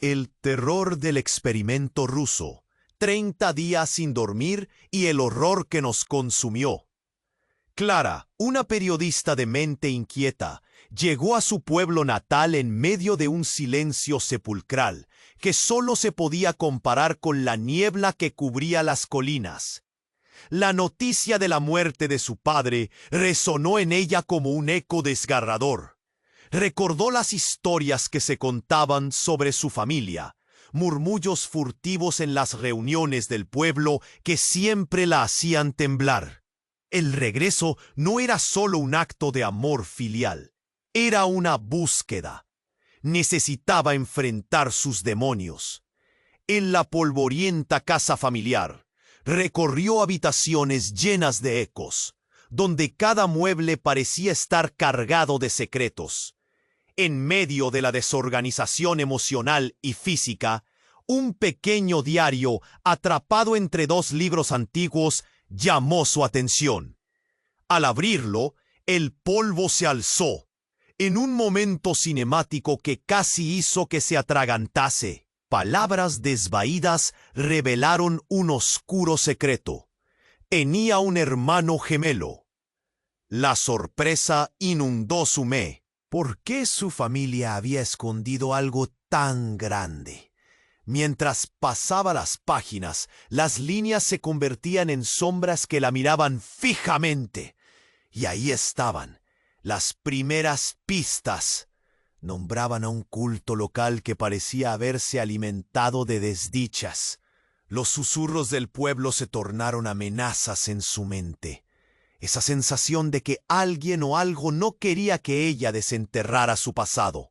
El terror del experimento ruso, 30 días sin dormir y el horror que nos consumió. Clara, una periodista de mente inquieta, llegó a su pueblo natal en medio de un silencio sepulcral que solo se podía comparar con la niebla que cubría las colinas. La noticia de la muerte de su padre resonó en ella como un eco desgarrador. Recordó las historias que se contaban sobre su familia, murmullos furtivos en las reuniones del pueblo que siempre la hacían temblar. El regreso no era solo un acto de amor filial, era una búsqueda. Necesitaba enfrentar sus demonios. En la polvorienta casa familiar, recorrió habitaciones llenas de ecos, donde cada mueble parecía estar cargado de secretos. En medio de la desorganización emocional y física, un pequeño diario atrapado entre dos libros antiguos llamó su atención. Al abrirlo, el polvo se alzó, en un momento cinemático que casi hizo que se atragantase. Palabras desvaídas revelaron un oscuro secreto. Tenía un hermano gemelo. La sorpresa inundó su mente. ¿Por qué su familia había escondido algo tan grande? Mientras pasaba las páginas, las líneas se convertían en sombras que la miraban fijamente. Y ahí estaban, las primeras pistas. Nombraban a un culto local que parecía haberse alimentado de desdichas. Los susurros del pueblo se tornaron amenazas en su mente. Esa sensación de que alguien o algo no quería que ella desenterrara su pasado.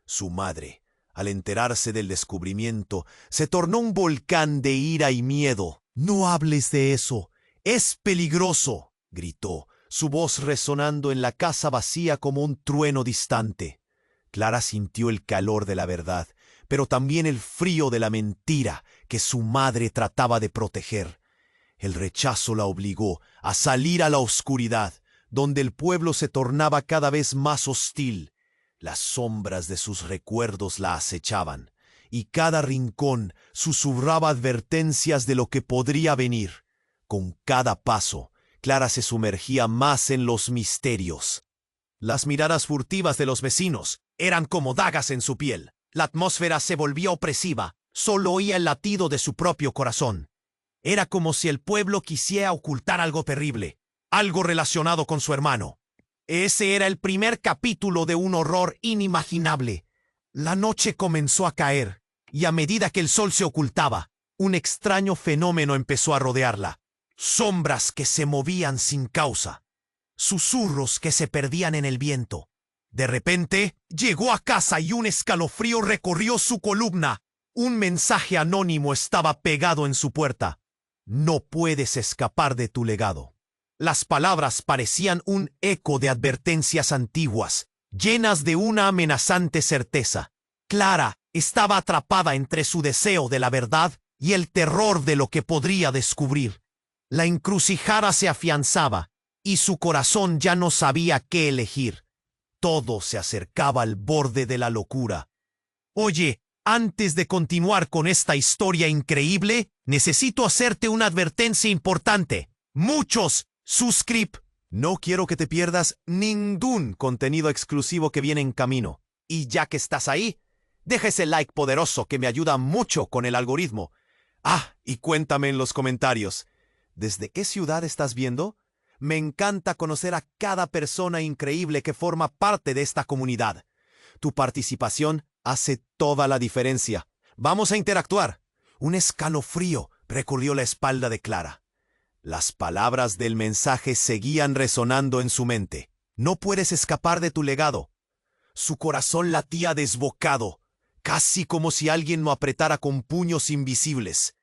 Su madre, al enterarse del descubrimiento, se tornó un volcán de ira y miedo. «No hables de eso, es peligroso», gritó, su voz resonando en la casa vacía como un trueno distante. Clara sintió el calor de la verdad, pero también el frío de la mentira que su madre trataba de proteger. El rechazo la obligó a salir a la oscuridad, donde el pueblo se tornaba cada vez más hostil. Las sombras de sus recuerdos la acechaban, y cada rincón susurraba advertencias de lo que podría venir. Con cada paso, Clara se sumergía más en los misterios. Las miradas furtivas de los vecinos eran como dagas en su piel. La atmósfera se volvía opresiva, solo oía el latido de su propio corazón. Era como si el pueblo quisiera ocultar algo terrible, algo relacionado con su hermano. Ese era el primer capítulo de un horror inimaginable. La noche comenzó a caer, y a medida que el sol se ocultaba, un extraño fenómeno empezó a rodearla. Sombras que se movían sin causa, susurros que se perdían en el viento. De repente, llegó a casa y un escalofrío recorrió su columna. Un mensaje anónimo estaba pegado en su puerta. «No puedes escapar de tu legado». Las palabras parecían un eco de advertencias antiguas, llenas de una amenazante certeza. Clara estaba atrapada entre su deseo de la verdad y el terror de lo que podría descubrir. La encrucijada se afianzaba, y su corazón ya no sabía qué elegir. Todo se acercaba al borde de la locura. «Oye, antes de continuar con esta historia increíble, necesito hacerte una advertencia importante. Muchos suscrip. No quiero que te pierdas ningún contenido exclusivo que viene en camino. Y ya que estás ahí, deja ese like poderoso que me ayuda mucho con el algoritmo. Y cuéntame en los comentarios, ¿desde qué ciudad estás viendo? Me encanta conocer a cada persona increíble que forma parte de esta comunidad. Tu participación hace toda la diferencia. Vamos a interactuar. Un escalofrío recorrió la espalda de Clara. Las palabras del mensaje seguían resonando en su mente. «No puedes escapar de tu legado». Su corazón latía desbocado, casi como si alguien lo apretara con puños invisibles.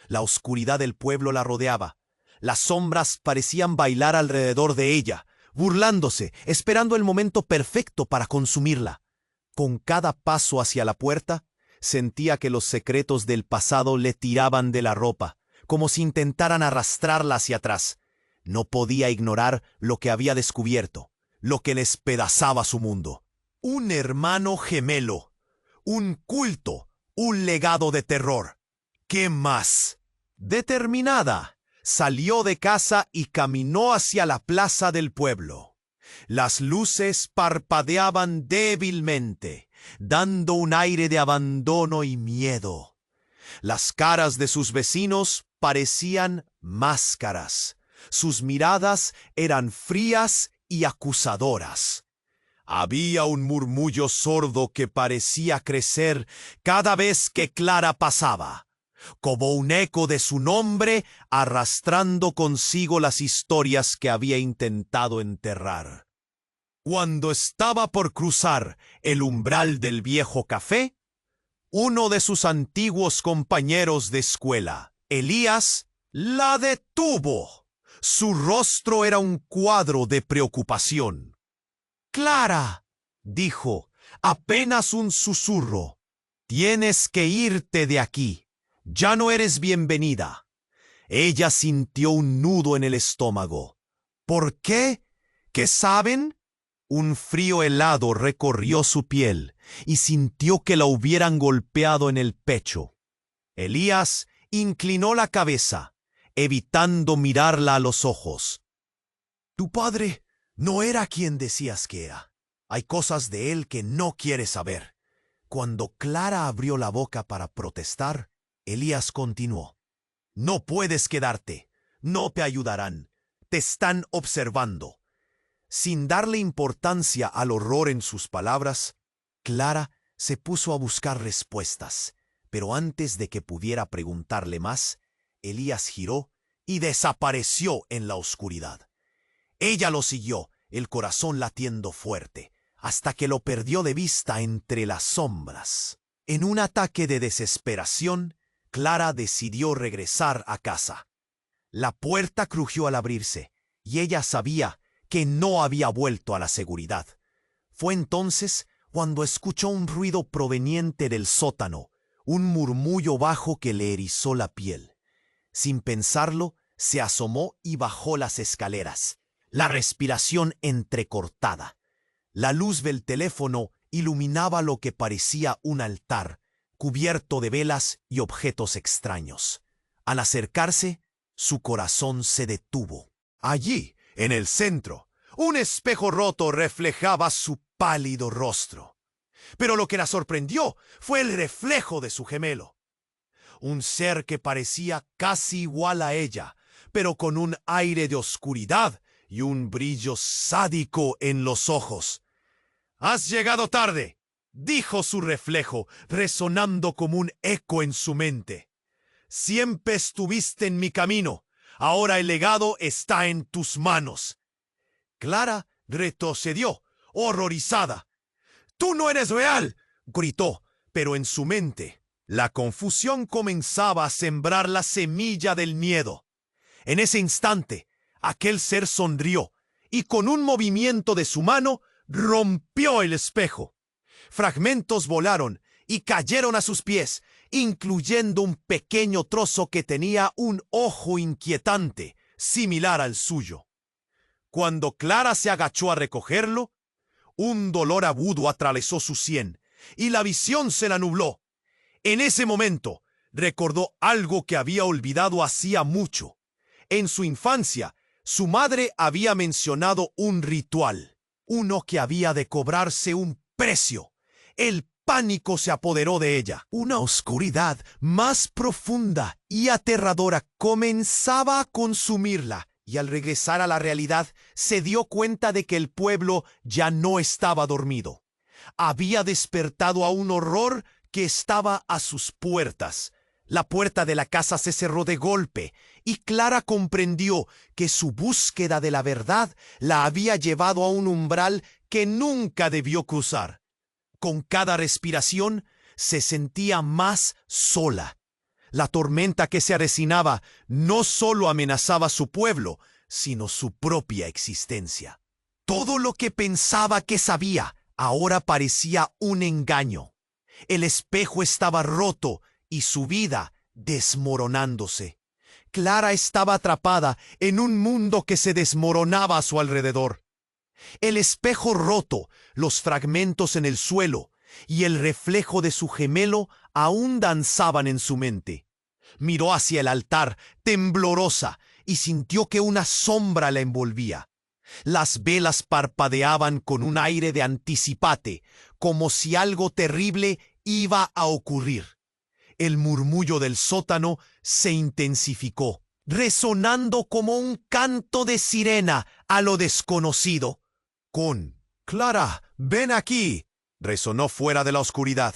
La oscuridad del pueblo la rodeaba. Las sombras parecían bailar alrededor de ella, burlándose, esperando el momento perfecto para consumirla. Con cada paso hacia la puerta, sentía que los secretos del pasado le tiraban de la ropa, como si intentaran arrastrarla hacia atrás. No podía ignorar lo que había descubierto, lo que despedazaba su mundo. Un hermano gemelo, un culto, un legado de terror. ¿Qué más? Determinada, salió de casa y caminó hacia la plaza del pueblo. Las luces parpadeaban débilmente, dando un aire de abandono y miedo. Las caras de sus vecinos parecían máscaras. Sus miradas eran frías y acusadoras. Había un murmullo sordo que parecía crecer cada vez que Clara pasaba, como un eco de su nombre arrastrando consigo las historias que había intentado enterrar. Cuando estaba por cruzar el umbral del viejo café, uno de sus antiguos compañeros de escuela, Elías, la detuvo. Su rostro era un cuadro de preocupación. «Clara», dijo, apenas un susurro, «tienes que irte de aquí. Ya no eres bienvenida». Ella sintió un nudo en el estómago. ¿Por qué? ¿Qué saben? Un frío helado recorrió su piel y sintió que la hubieran golpeado en el pecho. Elías inclinó la cabeza, evitando mirarla a los ojos. «Tu padre no era quien decías que era. Hay cosas de él que no quieres saber». Cuando Clara abrió la boca para protestar, Elías continuó. «No puedes quedarte. No te ayudarán. Te están observando». Sin darle importancia al horror en sus palabras, Clara se puso a buscar respuestas, pero antes de que pudiera preguntarle más, Elías giró y desapareció en la oscuridad. Ella lo siguió, el corazón latiendo fuerte, hasta que lo perdió de vista entre las sombras. En un ataque de desesperación, Clara decidió regresar a casa. La puerta crujió al abrirse, y ella sabía que no había vuelto a la seguridad. Fue entonces cuando escuchó un ruido proveniente del sótano, un murmullo bajo que le erizó la piel. Sin pensarlo, se asomó y bajó las escaleras, la respiración entrecortada. La luz del teléfono iluminaba lo que parecía un altar, cubierto de velas y objetos extraños. Al acercarse, su corazón se detuvo. Allí, en el centro, un espejo roto reflejaba su pálido rostro. Pero lo que la sorprendió fue el reflejo de su gemelo. Un ser que parecía casi igual a ella, pero con un aire de oscuridad y un brillo sádico en los ojos. «Has llegado tarde», dijo su reflejo, resonando como un eco en su mente. «Siempre estuviste en mi camino. Ahora el legado está en tus manos». Clara retrocedió, horrorizada. «¡Tú no eres real!», gritó, pero en su mente la confusión comenzaba a sembrar la semilla del miedo. En ese instante, aquel ser sonrió y con un movimiento de su mano rompió el espejo. Fragmentos volaron y cayeron a sus pies, incluyendo un pequeño trozo que tenía un ojo inquietante, similar al suyo. Cuando Clara se agachó a recogerlo, un dolor agudo atravesó su sien y la visión se la nubló. En ese momento, recordó algo que había olvidado hacía mucho. En su infancia, su madre había mencionado un ritual, uno que había de cobrarse un precio. El pánico se apoderó de ella. Una oscuridad más profunda y aterradora comenzaba a consumirla, y al regresar a la realidad se dio cuenta de que el pueblo ya no estaba dormido. Había despertado a un horror que estaba a sus puertas. La puerta de la casa se cerró de golpe, y Clara comprendió que su búsqueda de la verdad la había llevado a un umbral que nunca debió cruzar. Con cada respiración se sentía más sola. La tormenta que se avecinaba no solo amenazaba su pueblo, sino su propia existencia. Todo lo que pensaba que sabía ahora parecía un engaño. El espejo estaba roto y su vida desmoronándose. Clara estaba atrapada en un mundo que se desmoronaba a su alrededor. El espejo roto, los fragmentos en el suelo y el reflejo de su gemelo aún danzaban en su mente. Miró hacia el altar, temblorosa, y sintió que una sombra la envolvía. Las velas parpadeaban con un aire de anticipate, como si algo terrible iba a ocurrir. El murmullo del sótano se intensificó, resonando como un canto de sirena a lo desconocido. «Clara, ven aquí», resonó fuera de la oscuridad.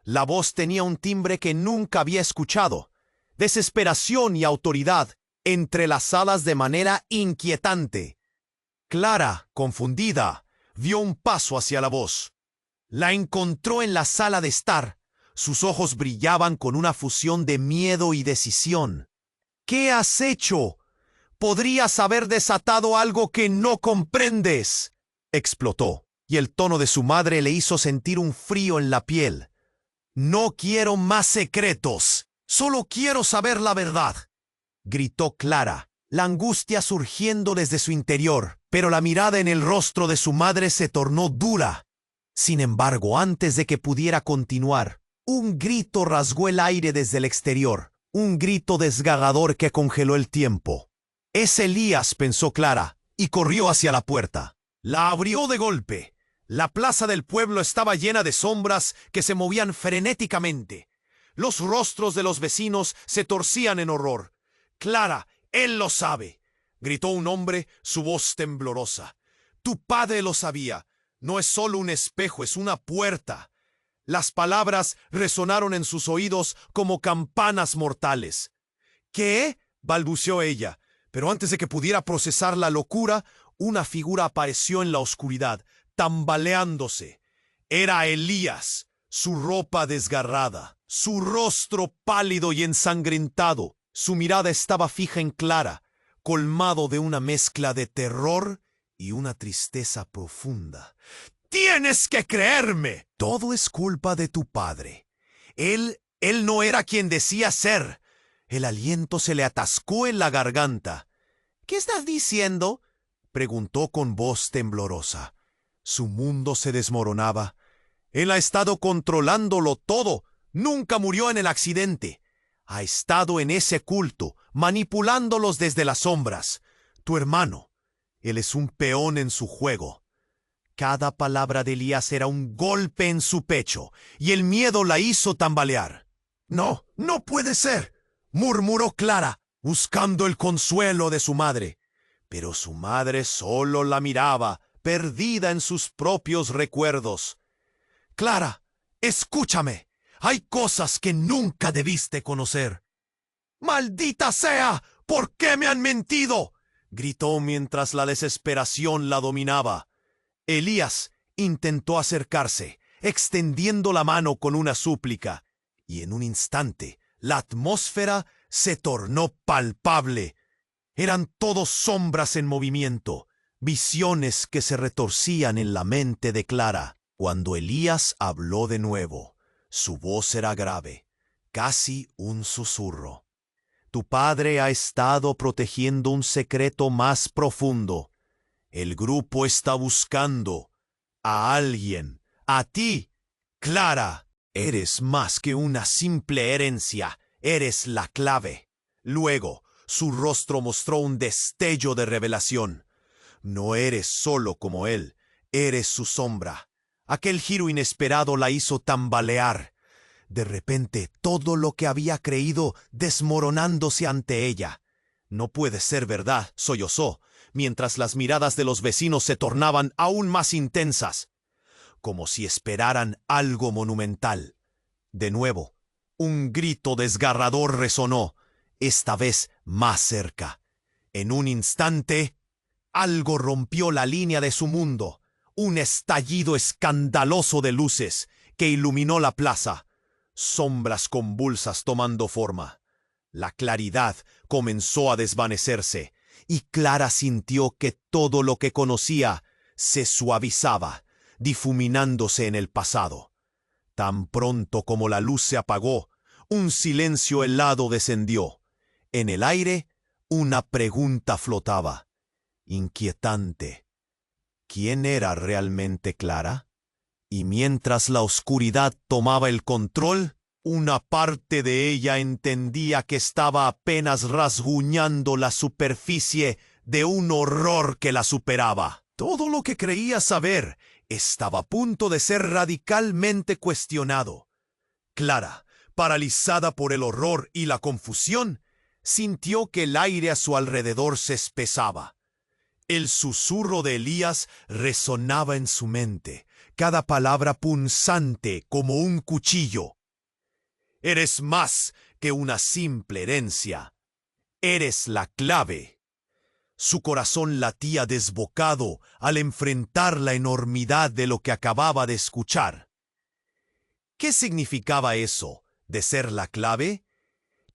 La voz tenía un timbre que nunca había escuchado. Desesperación y autoridad entrelazadas de manera inquietante. Clara, confundida, dio un paso hacia la voz. La encontró en la sala de estar. Sus ojos brillaban con una fusión de miedo y decisión. «¿Qué has hecho? Podrías haber desatado algo que no comprendes», explotó, y el tono de su madre le hizo sentir un frío en la piel. «No quiero más secretos. Solo quiero saber la verdad», gritó Clara, la angustia surgiendo desde su interior, pero la mirada en el rostro de su madre se tornó dura. Sin embargo, antes de que pudiera continuar, un grito rasgó el aire desde el exterior, un grito desgarrador que congeló el tiempo. «Es Elías», pensó Clara, y corrió hacia la puerta. La abrió de golpe. La plaza del pueblo estaba llena de sombras que se movían frenéticamente. Los rostros de los vecinos se torcían en horror. «Clara, él lo sabe», gritó un hombre, su voz temblorosa. «Tu padre lo sabía. No es solo un espejo, es una puerta». Las palabras resonaron en sus oídos como campanas mortales. «¿Qué?», balbuceó ella, pero antes de que pudiera procesar la locura, una figura apareció en la oscuridad, tambaleándose. Era Elías, su ropa desgarrada, su rostro pálido y ensangrentado. Su mirada estaba fija en Clara, colmado de una mezcla de terror y una tristeza profunda. «Tienes que creerme. Todo es culpa de tu padre. Él no era quien decía ser». El aliento se le atascó en la garganta. «¿Qué estás diciendo?», preguntó con voz temblorosa. Su mundo se desmoronaba. «Él ha estado controlándolo todo. Nunca murió en el accidente. Ha estado en ese culto, manipulándolos desde las sombras. Tu hermano, él es un peón en su juego». Cada palabra de Elías era un golpe en su pecho, y el miedo la hizo tambalear. «No, no puede ser», murmuró Clara, buscando el consuelo de su madre. Pero su madre solo la miraba, perdida en sus propios recuerdos. «Clara, escúchame. Hay cosas que nunca debiste conocer». «¡Maldita sea! ¿Por qué me han mentido?», gritó mientras la desesperación la dominaba. Elías intentó acercarse, extendiendo la mano con una súplica, y en un instante la atmósfera se tornó palpable. Eran todos sombras en movimiento, visiones que se retorcían en la mente de Clara. Cuando Elías habló de nuevo, su voz era grave, casi un susurro. «Tu padre ha estado protegiendo un secreto más profundo. El grupo está buscando a alguien, a ti. Clara, eres más que una simple herencia, eres la clave». Luego, su rostro mostró un destello de revelación. «No eres solo como él, eres su sombra». Aquel giro inesperado la hizo tambalear. De repente, todo lo que había creído desmoronándose ante ella. «No puede ser verdad», sollozó, mientras las miradas de los vecinos se tornaban aún más intensas, como si esperaran algo monumental. De nuevo, un grito desgarrador resonó, esta vez más cerca. En un instante, algo rompió la línea de su mundo, un estallido escandaloso de luces que iluminó la plaza, sombras convulsas tomando forma. La claridad comenzó a desvanecerse, y Clara sintió que todo lo que conocía se suavizaba, difuminándose en el pasado. Tan pronto como la luz se apagó, un silencio helado descendió. En el aire, una pregunta flotaba, inquietante. ¿Quién era realmente Clara? Y mientras la oscuridad tomaba el control, Una parte de ella entendía que estaba apenas rasguñando la superficie de un horror que la superaba. Todo lo que creía saber estaba a punto de ser radicalmente cuestionado. Clara, paralizada por el horror y la confusión, sintió que el aire a su alrededor se espesaba. El susurro de Elías resonaba en su mente, cada palabra punzante como un cuchillo. Eres más que una simple herencia. Eres la clave. Su corazón latía desbocado al enfrentar la enormidad de lo que acababa de escuchar. ¿Qué significaba eso de ser la clave?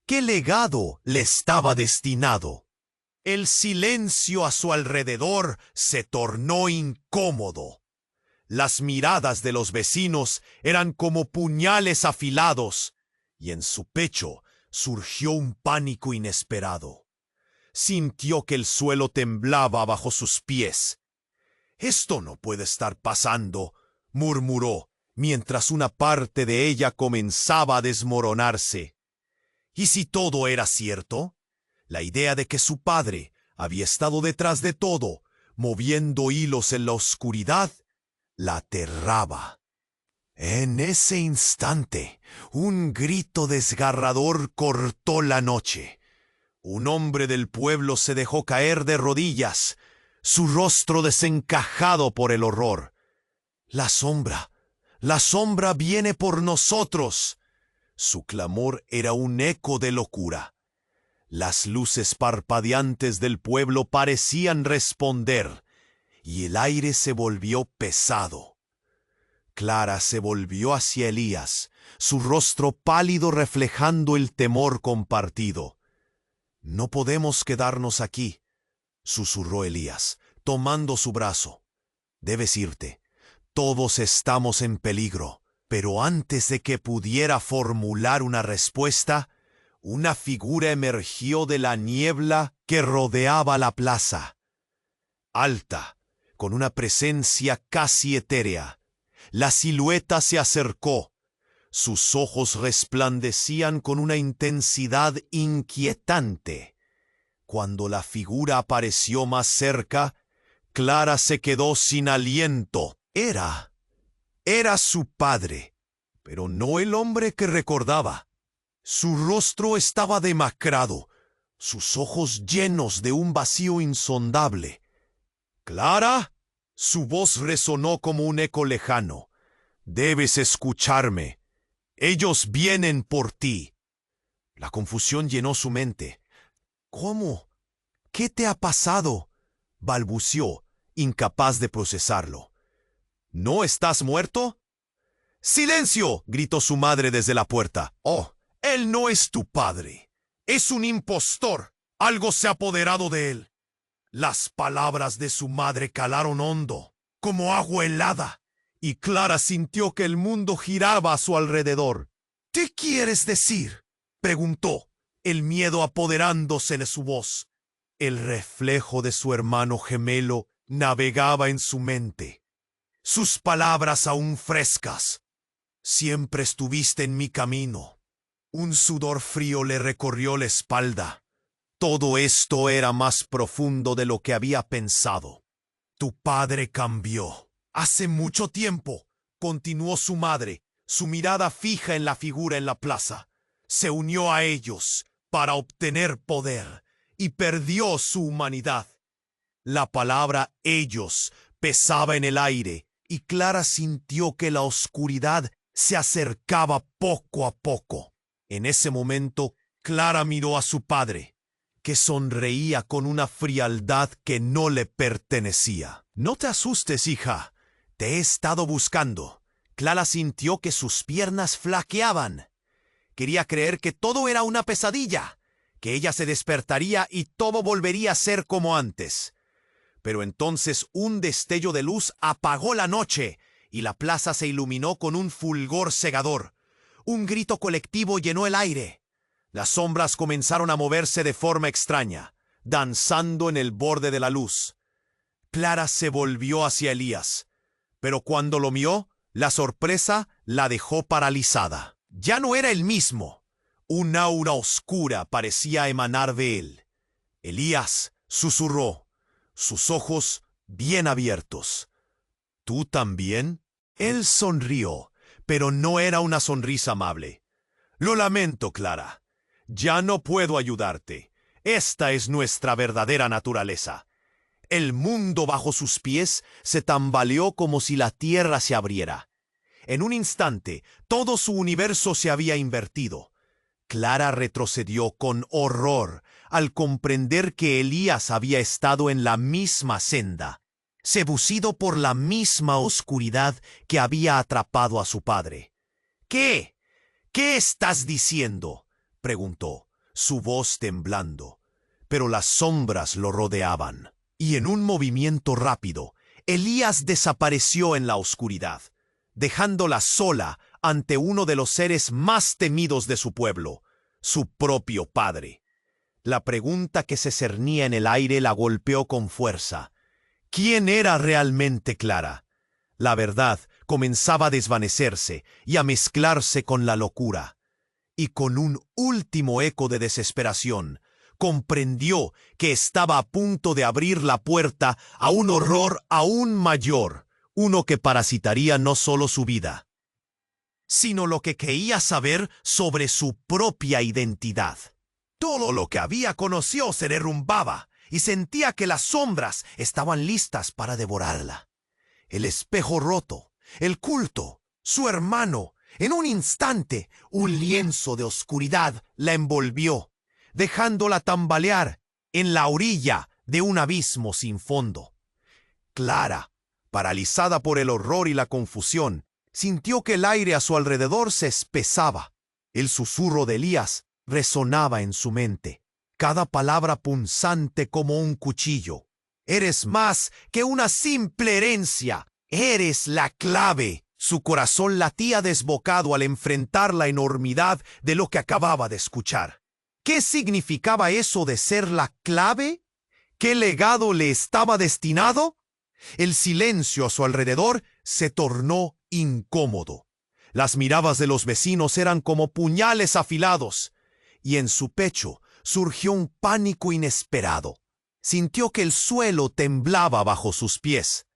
¿Qué legado le estaba destinado? El silencio a su alrededor se tornó incómodo. Las miradas de los vecinos eran como puñales afilados, y en su pecho surgió un pánico inesperado. Sintió que el suelo temblaba bajo sus pies. «Esto no puede estar pasando», murmuró, mientras una parte de ella comenzaba a desmoronarse. ¿Y si todo era cierto? La idea de que su padre había estado detrás de todo, moviendo hilos en la oscuridad, la aterraba. En ese instante, un grito desgarrador cortó la noche. Un hombre del pueblo se dejó caer de rodillas, su rostro desencajado por el horror. La sombra viene por nosotros». Su clamor era un eco de locura. Las luces parpadeantes del pueblo parecían responder, y el aire se volvió pesado. Clara se volvió hacia Elías, su rostro pálido reflejando el temor compartido. «No podemos quedarnos aquí», susurró Elías, tomando su brazo. «Debes irte. Todos estamos en peligro». Pero antes de que pudiera formular una respuesta, una figura emergió de la niebla que rodeaba la plaza. Alta, con una presencia casi etérea, la silueta se acercó. Sus ojos resplandecían con una intensidad inquietante. Cuando la figura apareció más cerca, Clara se quedó sin aliento. Era su padre, pero no el hombre que recordaba. Su rostro estaba demacrado, sus ojos llenos de un vacío insondable. «¿Clara?» Su voz resonó como un eco lejano. «Debes escucharme. Ellos vienen por ti». La confusión llenó su mente. «¿Cómo? ¿Qué te ha pasado?», balbuceó, incapaz de procesarlo. «¿No estás muerto?» «¡Silencio!», gritó su madre desde la puerta. «Oh, él no es tu padre. Es un impostor. Algo se ha apoderado de él». Las palabras de su madre calaron hondo, como agua helada, y Clara sintió que el mundo giraba a su alrededor. «¿Qué quieres decir?», preguntó, el miedo apoderándose de su voz. El reflejo de su hermano gemelo navegaba en su mente. Sus palabras aún frescas. «Siempre estuviste en mi camino». Un sudor frío le recorrió la espalda. Todo esto era más profundo de lo que había pensado. «Tu padre cambió. Hace mucho tiempo», continuó su madre, su mirada fija en la figura en la plaza. «Se unió a ellos para obtener poder y perdió su humanidad». La palabra «ellos» pesaba en el aire, y Clara sintió que la oscuridad se acercaba poco a poco. En ese momento, Clara miró a su padre, que sonreía con una frialdad que no le pertenecía. «No te asustes, hija. Te he estado buscando». Clara sintió que sus piernas flaqueaban. Quería creer que todo era una pesadilla, que ella se despertaría y todo volvería a ser como antes. Pero entonces un destello de luz apagó la noche y la plaza se iluminó con un fulgor cegador. Un grito colectivo llenó el aire. Las sombras comenzaron a moverse de forma extraña, danzando en el borde de la luz. Clara se volvió hacia Elías, pero cuando lo miró, la sorpresa la dejó paralizada. ya no era el mismo. Un aura oscura parecía emanar de él. Elías susurró, sus ojos bien abiertos. ¿Tú también? Él sonrió, pero no era una sonrisa amable. Lo lamento, Clara. Ya no puedo ayudarte. Esta es nuestra verdadera naturaleza. El mundo bajo sus pies se tambaleó como si la tierra se abriera. En un instante, todo su universo se había invertido. Clara retrocedió con horror al comprender que Elías había estado en la misma senda, seducido por la misma oscuridad que había atrapado a su padre. ¿Qué? ¿Qué estás diciendo?, preguntó, su voz temblando. Pero las sombras lo rodeaban, y en un movimiento rápido, Elías desapareció en la oscuridad, dejándola sola ante uno de los seres más temidos de su pueblo, su propio padre. La pregunta que se cernía en el aire la golpeó con fuerza. ¿Quién era realmente Clara? La verdad comenzaba a desvanecerse y a mezclarse con la locura. Y con un último eco de desesperación, comprendió que estaba a punto de abrir la puerta a un horror aún mayor, uno que parasitaría no solo su vida, sino lo que quería saber sobre su propia identidad. Todo lo que había conocido se derrumbaba y sentía que las sombras estaban listas para devorarla. El espejo roto, el culto, su hermano. En un instante, un lienzo de oscuridad la envolvió, dejándola tambalear en la orilla de un abismo sin fondo. Clara, paralizada por el horror y la confusión, sintió que el aire a su alrededor se espesaba. El susurro de Elías resonaba en su mente, cada palabra punzante como un cuchillo. Eres más que una simple herencia, eres la clave. Su corazón latía desbocado al enfrentar la enormidad de lo que acababa de escuchar. ¿Qué significaba eso de ser la clave? ¿Qué legado le estaba destinado? El silencio a su alrededor se tornó incómodo. Las miradas de los vecinos eran como puñales afilados, y en su pecho surgió un pánico inesperado. Sintió que el suelo temblaba bajo sus pies.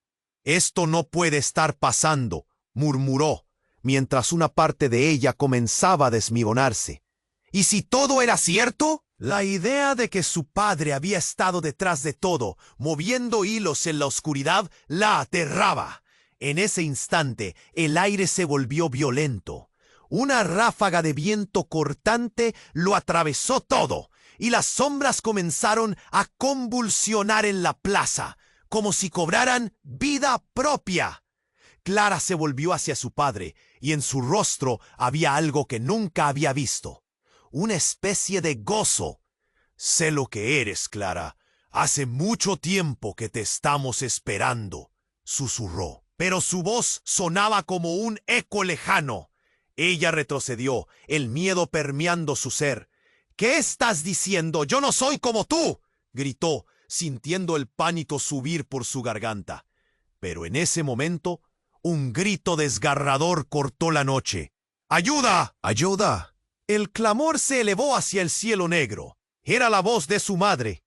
«Esto no puede estar pasando», murmuró, mientras una parte de ella comenzaba a desmironarse. ¿Y si todo era cierto? La idea de que su padre había estado detrás de todo, moviendo hilos en la oscuridad, la aterraba. En ese instante, el aire se volvió violento. Una ráfaga de viento cortante lo atravesó todo, y las sombras comenzaron a convulsionar en la plaza, como si cobraran vida propia. Clara se volvió hacia su padre, y en su rostro había algo que nunca había visto. Una especie de gozo. «Sé lo que eres, Clara. Hace mucho tiempo que te estamos esperando», susurró. Pero su voz sonaba como un eco lejano. Ella retrocedió, el miedo permeando su ser. «¿Qué estás diciendo? ¡Yo no soy como tú!», gritó, sintiendo el pánico subir por su garganta. Pero en ese momento, un grito desgarrador cortó la noche. «¡Ayuda! ¡Ayuda!». El clamor se elevó hacia el cielo negro. Era la voz de su madre.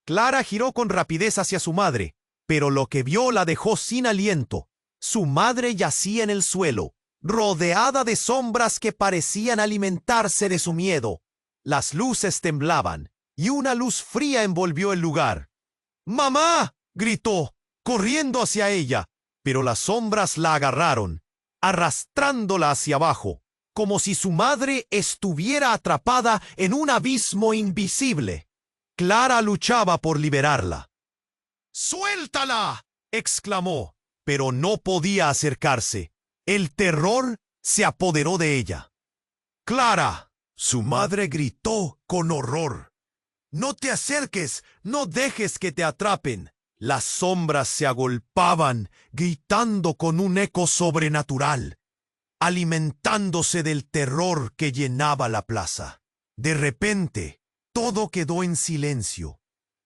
Clara giró con rapidez hacia su madre, pero lo que vio la dejó sin aliento. Su madre yacía en el suelo, rodeada de sombras que parecían alimentarse de su miedo. Las luces temblaban, y una luz fría envolvió el lugar. «¡Mamá!», gritó, corriendo hacia ella, pero las sombras la agarraron, arrastrándola hacia abajo, como si su madre estuviera atrapada en un abismo invisible. Clara luchaba por liberarla. «¡Suéltala!», exclamó, pero no podía acercarse. El terror se apoderó de ella. «¡Clara!», su madre gritó con horror. «¡No te acerques! ¡No dejes que te atrapen!». Las sombras se agolpaban, gritando con un eco sobrenatural, alimentándose del terror que llenaba la plaza. De repente, todo quedó en silencio.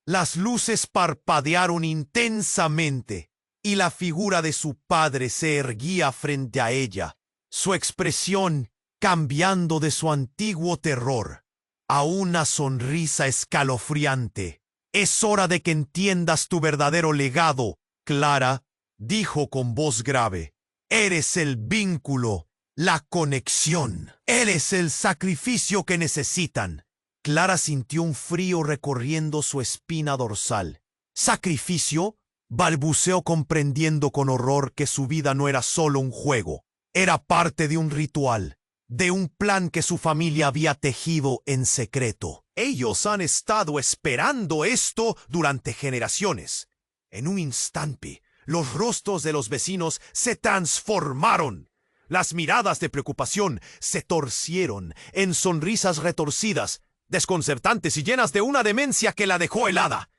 Las luces parpadearon intensamente, y la figura de su padre se erguía frente a ella. Su expresión cambiando de su antiguo terror a una sonrisa escalofriante. «Es hora de que entiendas tu verdadero legado, Clara», dijo con voz grave. «Eres el vínculo, la conexión. Eres el sacrificio que necesitan». Clara sintió un frío recorriendo su espina dorsal. «¿Sacrificio?», balbuceó, comprendiendo con horror que su vida no era solo un juego. Era parte de un ritual, de un plan que su familia había tejido en secreto. Ellos han estado esperando esto durante generaciones. En un instante, los rostros de los vecinos se transformaron. Las miradas de preocupación se torcieron en sonrisas retorcidas, desconcertantes y llenas de una demencia que la dejó helada.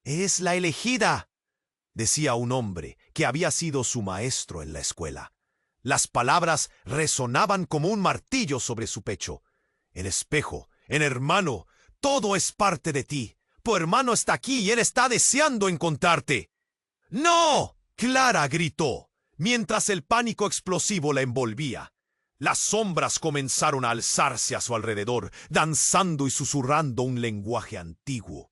«Es la elegida», decía un hombre que había sido su maestro en la escuela. Las palabras resonaban como un martillo sobre su pecho. «El espejo, el hermano, todo es parte de ti. Tu hermano está aquí y él está deseando encontrarte». «¡No!», Clara gritó, mientras el pánico explosivo la envolvía. Las sombras comenzaron a alzarse a su alrededor, danzando y susurrando un lenguaje antiguo.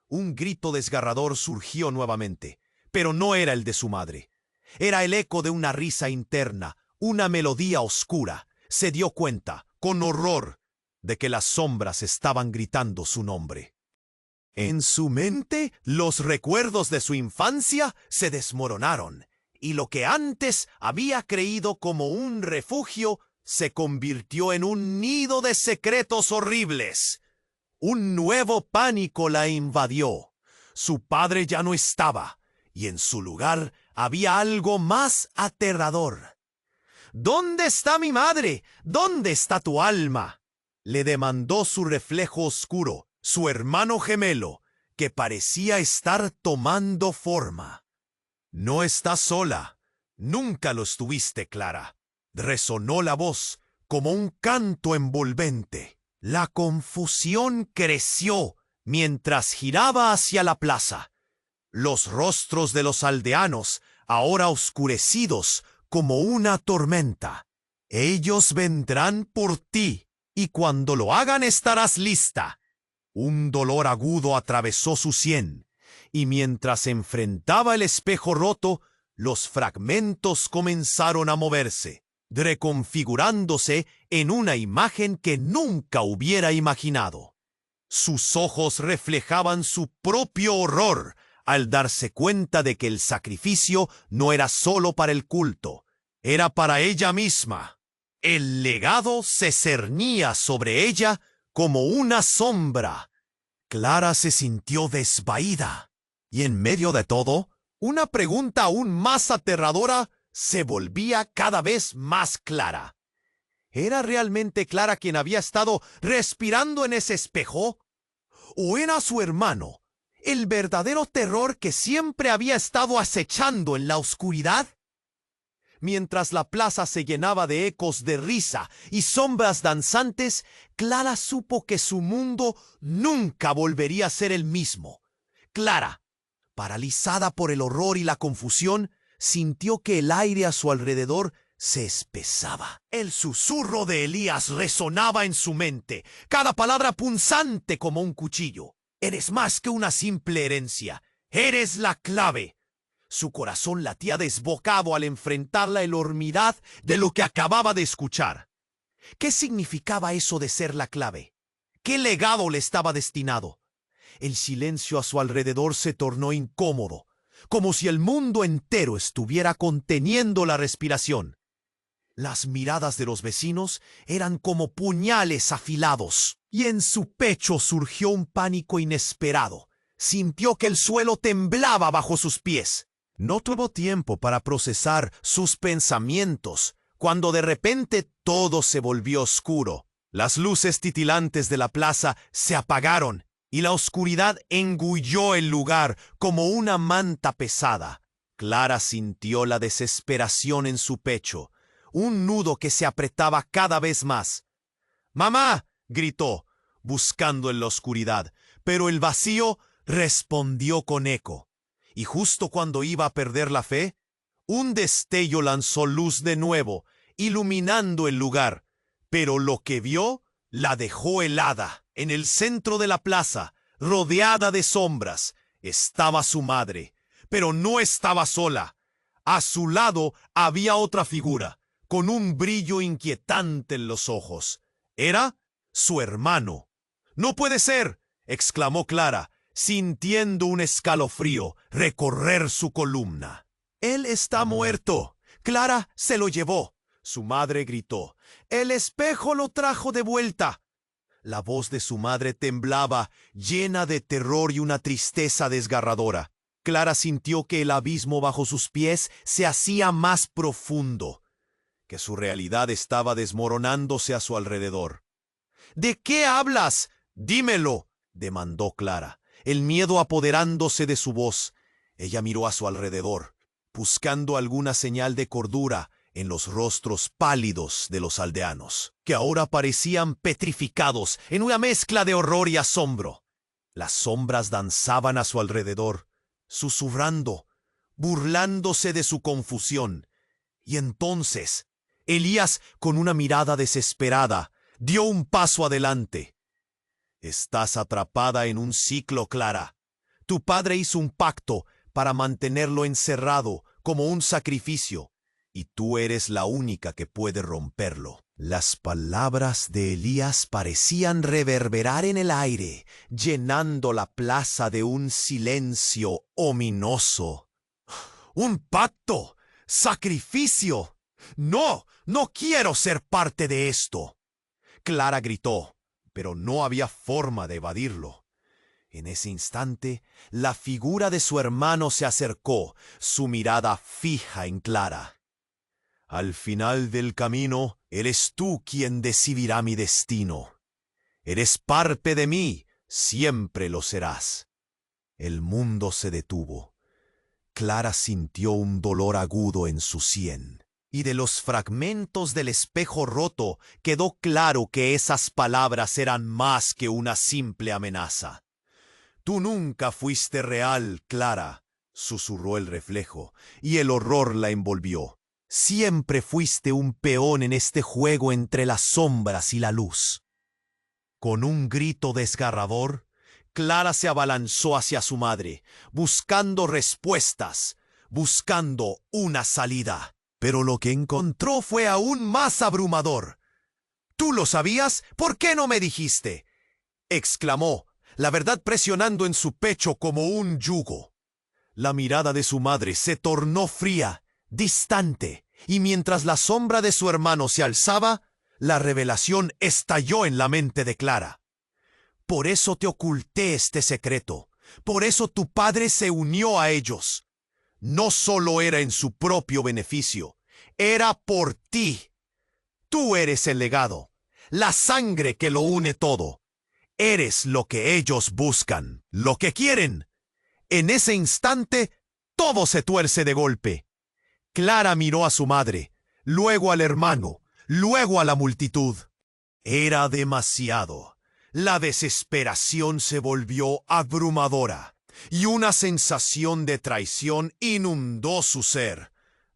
Un grito desgarrador surgió nuevamente, pero no era el de su madre. Era el eco de una risa interna, una melodía oscura. Se dio cuenta, con horror, de que las sombras estaban gritando su nombre. En su mente, los recuerdos de su infancia se desmoronaron, y lo que antes había creído como un refugio se convirtió en un nido de secretos horribles. Un nuevo pánico la invadió. Su padre ya no estaba, y en su lugar había algo más aterrador. «¿Dónde está mi madre? ¿Dónde está tu alma?», le demandó su reflejo oscuro, su hermano gemelo, que parecía estar tomando forma. «No estás sola. Nunca lo estuviste, Clara», resonó la voz como un canto envolvente. La confusión creció mientras giraba hacia la plaza. Los rostros de los aldeanos, ahora oscurecidos como una tormenta. «Ellos vendrán por ti, y cuando lo hagan estarás lista». Un dolor agudo atravesó su sien, y mientras enfrentaba el espejo roto, los fragmentos comenzaron a moverse, reconfigurándose en una imagen que nunca hubiera imaginado. Sus ojos reflejaban su propio horror al darse cuenta de que el sacrificio no era solo para el culto, era para ella misma. El legado se cernía sobre ella como una sombra. Clara se sintió desvaída, y en medio de todo, una pregunta aún más aterradora se volvía cada vez más clara. ¿Era realmente Clara quien había estado respirando en ese espejo? ¿O era su hermano, el verdadero terror que siempre había estado acechando en la oscuridad? Mientras la plaza se llenaba de ecos de risa y sombras danzantes, Clara supo que su mundo nunca volvería a ser el mismo. Clara, paralizada por el horror y la confusión, sintió que el aire a su alrededor se espesaba. El susurro de Elías resonaba en su mente, cada palabra punzante como un cuchillo. «Eres más que una simple herencia. Eres la clave». Su corazón latía desbocado al enfrentar la enormidad de lo que acababa de escuchar. ¿Qué significaba eso de ser la clave? ¿Qué legado le estaba destinado? El silencio a su alrededor se tornó incómodo, como si el mundo entero estuviera conteniendo la respiración. Las miradas de los vecinos eran como puñales afilados, y en su pecho surgió un pánico inesperado. Sintió que el suelo temblaba bajo sus pies. No tuvo tiempo para procesar sus pensamientos, cuando de repente todo se volvió oscuro. Las luces titilantes de la plaza se apagaron, y la oscuridad engulló el lugar como una manta pesada. Clara sintió la desesperación en su pecho, un nudo que se apretaba cada vez más. «¡Mamá!», gritó, buscando en la oscuridad, pero el vacío respondió con eco. Y justo cuando iba a perder la fe, un destello lanzó luz de nuevo, iluminando el lugar. Pero lo que vio la dejó helada. En el centro de la plaza, rodeada de sombras, estaba su madre, pero no estaba sola. A su lado había otra figura, con un brillo inquietante en los ojos. Era su hermano. «¡No puede ser!», exclamó Clara, sintiendo un escalofrío recorrer su columna. «Él está muerto. Clara se lo llevó». Su madre gritó. «El espejo lo trajo de vuelta». La voz de su madre temblaba, llena de terror y una tristeza desgarradora. Clara sintió que el abismo bajo sus pies se hacía más profundo, que su realidad estaba desmoronándose a su alrededor. «¿De qué hablas? Dímelo», demandó Clara, el miedo apoderándose de su voz. Ella miró a su alrededor, buscando alguna señal de cordura en los rostros pálidos de los aldeanos, que ahora parecían petrificados en una mezcla de horror y asombro. Las sombras danzaban a su alrededor, susurrando, burlándose de su confusión. Y entonces, Elías, con una mirada desesperada, dio un paso adelante. «Estás atrapada en un ciclo, Clara. Tu padre hizo un pacto para mantenerlo encerrado como un sacrificio, y tú eres la única que puede romperlo». Las palabras de Elías parecían reverberar en el aire, llenando la plaza de un silencio ominoso. «¿Un pacto? ¿Sacrificio? No, no quiero ser parte de esto». Clara gritó, pero no había forma de evadirlo. En ese instante, la figura de su hermano se acercó, su mirada fija en Clara. «Al final del camino, eres tú quien decidirá mi destino. Eres parte de mí, siempre lo serás». El mundo se detuvo. Clara sintió un dolor agudo en su sien, y de los fragmentos del espejo roto quedó claro que esas palabras eran más que una simple amenaza. «Tú nunca fuiste real, Clara», susurró el reflejo, y el horror la envolvió. «Siempre fuiste un peón en este juego entre las sombras y la luz». Con un grito desgarrador, Clara se abalanzó hacia su madre, buscando respuestas, buscando una salida. Pero lo que encontró fue aún más abrumador. «¿Tú lo sabías? ¿Por qué no me dijiste?», exclamó, la verdad presionando en su pecho como un yugo. La mirada de su madre se tornó fría, distante, y mientras la sombra de su hermano se alzaba, la revelación estalló en la mente de Clara. «Por eso te oculté este secreto. Por eso tu padre se unió a ellos. No solo era en su propio beneficio, era por ti. Tú eres el legado, la sangre que lo une todo. Eres lo que ellos buscan, lo que quieren». En ese instante, todo se tuerce de golpe. Clara miró a su madre, luego al hermano, luego a la multitud. Era demasiado. La desesperación se volvió abrumadora, y una sensación de traición inundó su ser.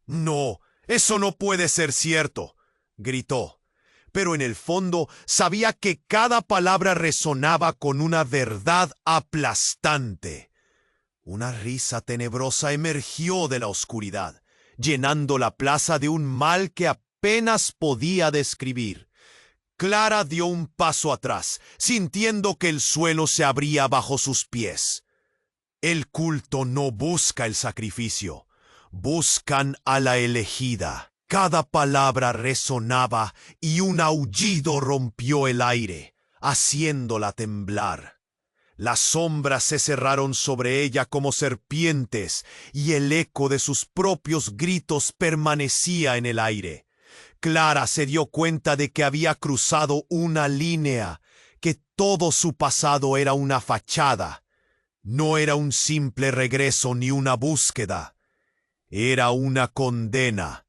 «No, eso no puede ser cierto», gritó. Pero en el fondo sabía que cada palabra resonaba con una verdad aplastante. Una risa tenebrosa emergió de la oscuridad, llenando la plaza de un mal que apenas podía describir. Clara dio un paso atrás, sintiendo que el suelo se abría bajo sus pies. El culto no busca el sacrificio, buscan a la elegida. Cada palabra resonaba y un aullido rompió el aire, haciéndola temblar. Las sombras se cerraron sobre ella como serpientes, y el eco de sus propios gritos permanecía en el aire. Clara se dio cuenta de que había cruzado una línea, que todo su pasado era una fachada. No era un simple regreso ni una búsqueda. Era una condena.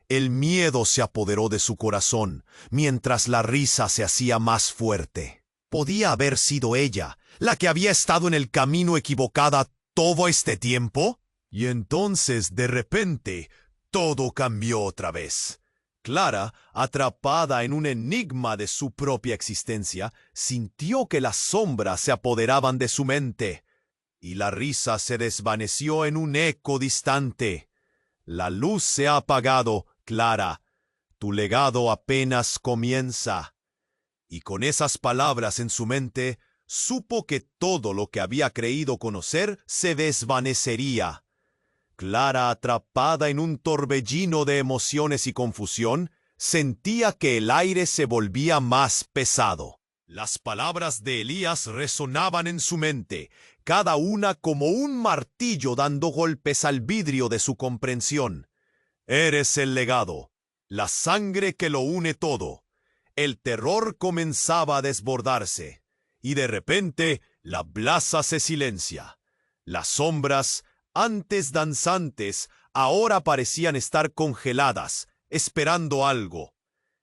El miedo se apoderó de su corazón, mientras la risa se hacía más fuerte. ¿Podía haber sido ella la que había estado en el camino equivocada todo este tiempo? Y entonces, de repente, todo cambió otra vez. Clara, atrapada en un enigma de su propia existencia, sintió que las sombras se apoderaban de su mente, y la risa se desvaneció en un eco distante. La luz se ha apagado, Clara. Tu legado apenas comienza. Y con esas palabras en su mente, supo que todo lo que había creído conocer se desvanecería. Clara, atrapada en un torbellino de emociones y confusión, sentía que el aire se volvía más pesado. Las palabras de Elías resonaban en su mente, cada una como un martillo dando golpes al vidrio de su comprensión. Eres el legado, la sangre que lo une todo. El terror comenzaba a desbordarse, y de repente la plaza se silencia. Las sombras, antes danzantes, ahora parecían estar congeladas, esperando algo.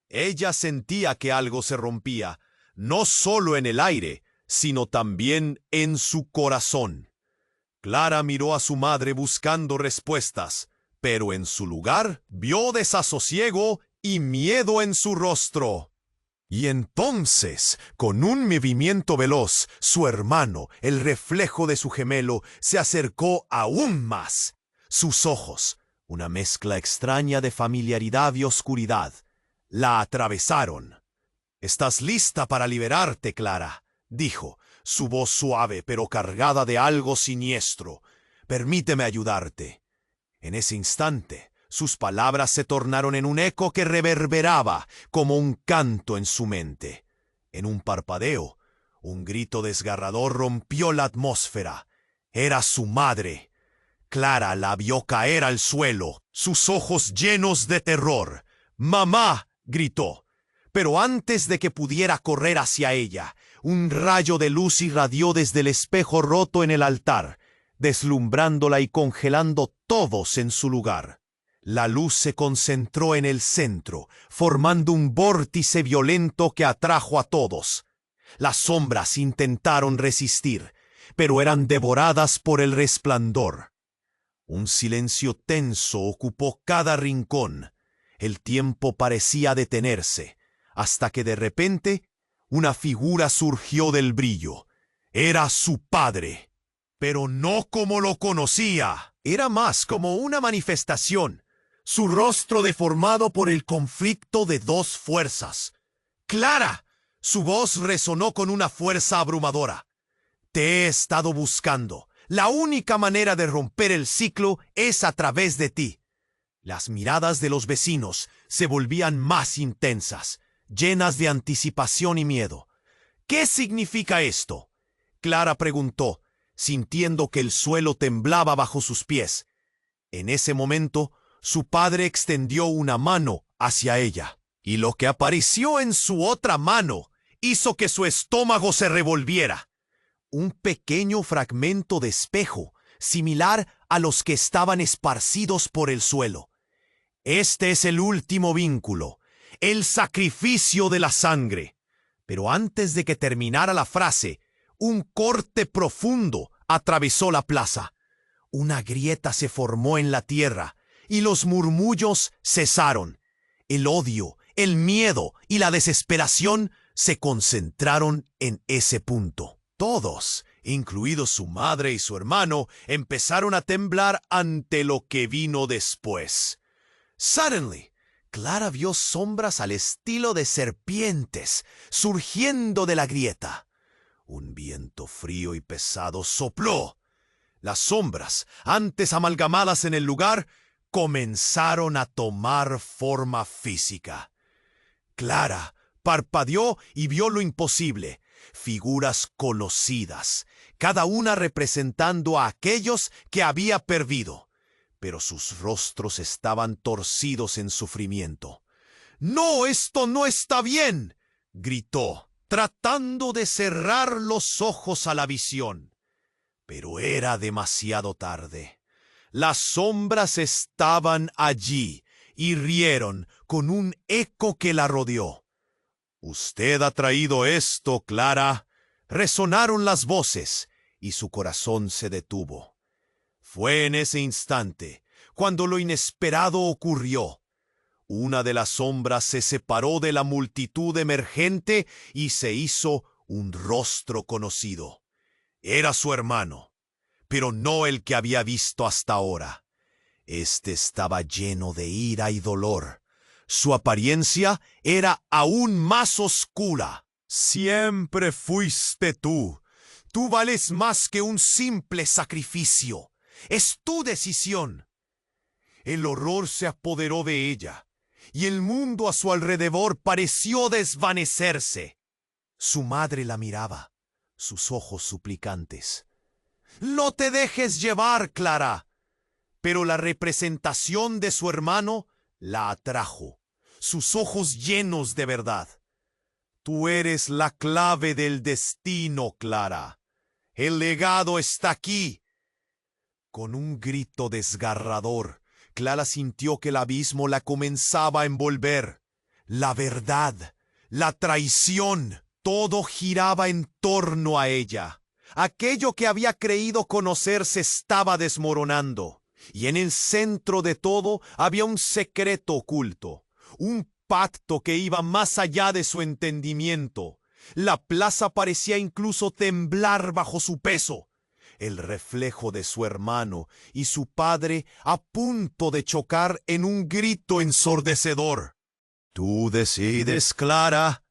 Ella sentía que algo se rompía, no solo en el aire, sino también en su corazón. Clara miró a su madre buscando respuestas, pero en su lugar vio desasosiego y miedo en su rostro. Y entonces, con un movimiento veloz, su hermano, el reflejo de su gemelo, se acercó aún más. Sus ojos, una mezcla extraña de familiaridad y oscuridad, la atravesaron. «Estás lista para liberarte, Clara», dijo, su voz suave pero cargada de algo siniestro. «Permíteme ayudarte». En ese instante, sus palabras se tornaron en un eco que reverberaba como un canto en su mente. En un parpadeo, un grito desgarrador rompió la atmósfera. Era su madre. Clara la vio caer al suelo, sus ojos llenos de terror. «¡Mamá!», gritó. Pero antes de que pudiera correr hacia ella, un rayo de luz irradió desde el espejo roto en el altar, deslumbrándola y congelando todos en su lugar. La luz se concentró en el centro, formando un vórtice violento que atrajo a todos. Las sombras intentaron resistir, pero eran devoradas por el resplandor. Un silencio tenso ocupó cada rincón. El tiempo parecía detenerse, hasta que de repente una figura surgió del brillo. Era su padre, pero no como lo conocía. Era más como una manifestación, su rostro deformado por el conflicto de dos fuerzas. «¡Clara!», su voz resonó con una fuerza abrumadora. «Te he estado buscando. La única manera de romper el ciclo es a través de ti». Las miradas de los vecinos se volvían más intensas, llenas de anticipación y miedo. «¿Qué significa esto?», Clara preguntó, sintiendo que el suelo temblaba bajo sus pies. En ese momento, su padre extendió una mano hacia ella, y lo que apareció en su otra mano hizo que su estómago se revolviera. Un pequeño fragmento de espejo, similar a los que estaban esparcidos por el suelo. «Este es el último vínculo, el sacrificio de la sangre». Pero antes de que terminara la frase, un corte profundo atravesó la plaza. Una grieta se formó en la tierra, y los murmullos cesaron. El odio, el miedo y la desesperación se concentraron en ese punto. Todos, incluidos su madre y su hermano, empezaron a temblar ante lo que vino después. Suddenly, Clara vio sombras al estilo de serpientes surgiendo de la grieta. Un viento frío y pesado sopló. Las sombras, antes amalgamadas en el lugar, comenzaron a tomar forma física. Clara parpadeó y vio lo imposible. Figuras conocidas, cada una representando a aquellos que había perdido. Pero sus rostros estaban torcidos en sufrimiento. «¡No, esto no está bien!», gritó, tratando de cerrar los ojos a la visión. Pero era demasiado tarde. Las sombras estaban allí y rieron con un eco que la rodeó. «Usted ha traído esto, Clara», resonaron las voces, y su corazón se detuvo. Fue en ese instante cuando lo inesperado ocurrió. Una de las sombras se separó de la multitud emergente y se hizo un rostro conocido. Era su hermano, pero no el que había visto hasta ahora. Este estaba lleno de ira y dolor. Su apariencia era aún más oscura. Siempre fuiste tú. Tú vales más que un simple sacrificio. Es tu decisión. El horror se apoderó de ella, y el mundo a su alrededor pareció desvanecerse. Su madre la miraba, sus ojos suplicantes. «No te dejes llevar, Clara». Pero la representación de su hermano la atrajo, sus ojos llenos de verdad. «Tú eres la clave del destino, Clara. El legado está aquí». Con un grito desgarrador, Clara sintió que el abismo la comenzaba a envolver. La verdad, la traición, todo giraba en torno a ella. Aquello que había creído conocer se estaba desmoronando, y en el centro de todo había un secreto oculto, un pacto que iba más allá de su entendimiento. La plaza parecía incluso temblar bajo su peso. El reflejo de su hermano y su padre a punto de chocar en un grito ensordecedor. «Tú decides, Clara,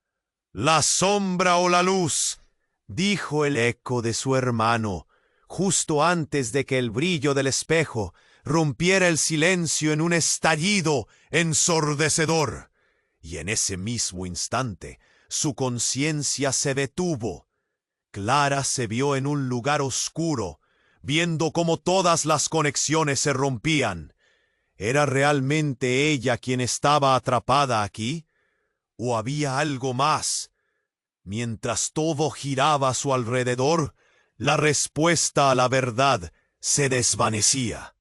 la sombra o la luz», dijo el eco de su hermano, justo antes de que el brillo del espejo rompiera el silencio en un estallido ensordecedor. Y en ese mismo instante, su conciencia se detuvo. Clara se vio en un lugar oscuro, viendo cómo todas las conexiones se rompían. ¿Era realmente ella quien estaba atrapada aquí? ¿O había algo más? Mientras todo giraba a su alrededor, la respuesta a la verdad se desvanecía.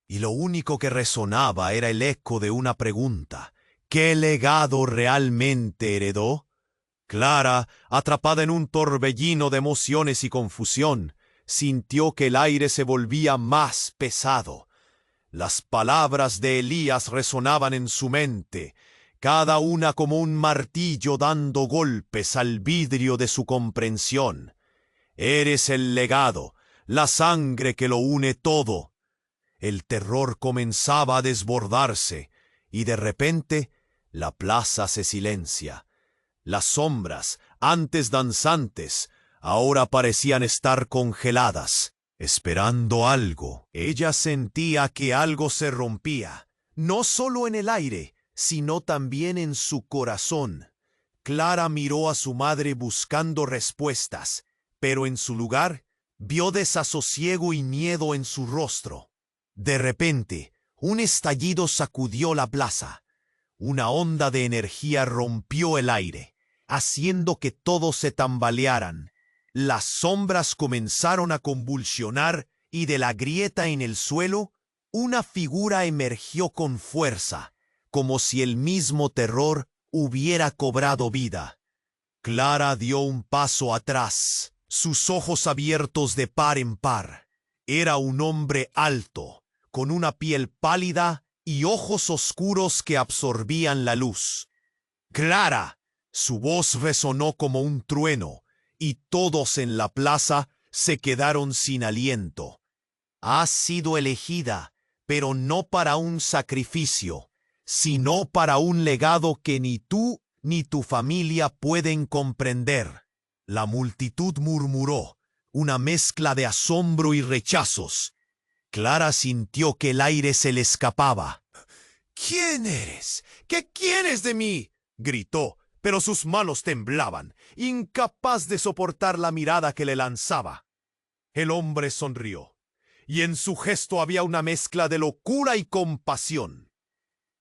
Y lo único que resonaba era el eco de una pregunta. ¿Qué legado realmente heredó? Clara, atrapada en un torbellino de emociones y confusión, sintió que el aire se volvía más pesado. Las palabras de Elías resonaban en su mente, cada una como un martillo dando golpes al vidrio de su comprensión. Eres el legado, la sangre que lo une todo. El terror comenzaba a desbordarse, y de repente la plaza se silencia. Las sombras, antes danzantes, ahora parecían estar congeladas, esperando algo. Ella sentía que algo se rompía, no solo en el aire, sino también en su corazón. Clara miró a su madre buscando respuestas, pero en su lugar vio desasosiego y miedo en su rostro. De repente, un estallido sacudió la plaza. Una onda de energía rompió el aire, haciendo que todos se tambalearan. Las sombras comenzaron a convulsionar y de la grieta en el suelo, una figura emergió con fuerza, como si el mismo terror hubiera cobrado vida. Clara dio un paso atrás, sus ojos abiertos de par en par. Era un hombre alto, con una piel pálida y ojos oscuros que absorbían la luz. «Clara», su voz resonó como un trueno, y todos en la plaza se quedaron sin aliento. «Has sido elegida, pero no para un sacrificio, sino para un legado que ni tú ni tu familia pueden comprender». La multitud murmuró, una mezcla de asombro y rechazos. Clara sintió que el aire se le escapaba. «¿Quién eres? ¿Qué quieres de mí?», gritó, pero sus manos temblaban, incapaz de soportar la mirada que le lanzaba. El hombre sonrió, y en su gesto había una mezcla de locura y compasión.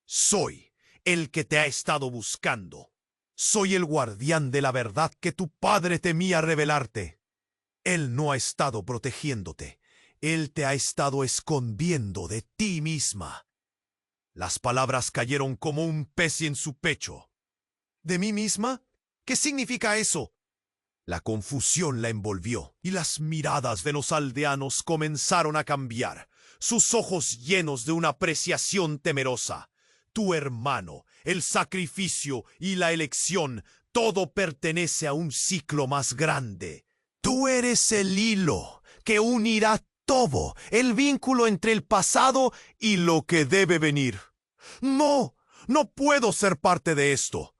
«Soy el que te ha estado buscando. Soy el guardián de la verdad que tu padre temía revelarte. Él no ha estado protegiéndote. Él te ha estado escondiendo de ti misma». Las palabras cayeron como un pez en su pecho. «¿De mí misma? ¿Qué significa eso?». La confusión la envolvió, y las miradas de los aldeanos comenzaron a cambiar, sus ojos llenos de una apreciación temerosa. tu hermano, el sacrificio y la elección, todo pertenece a un ciclo más grande. Tú eres el hilo que unirá todo, el vínculo entre el pasado y lo que debe venir. No, no puedo ser parte de esto.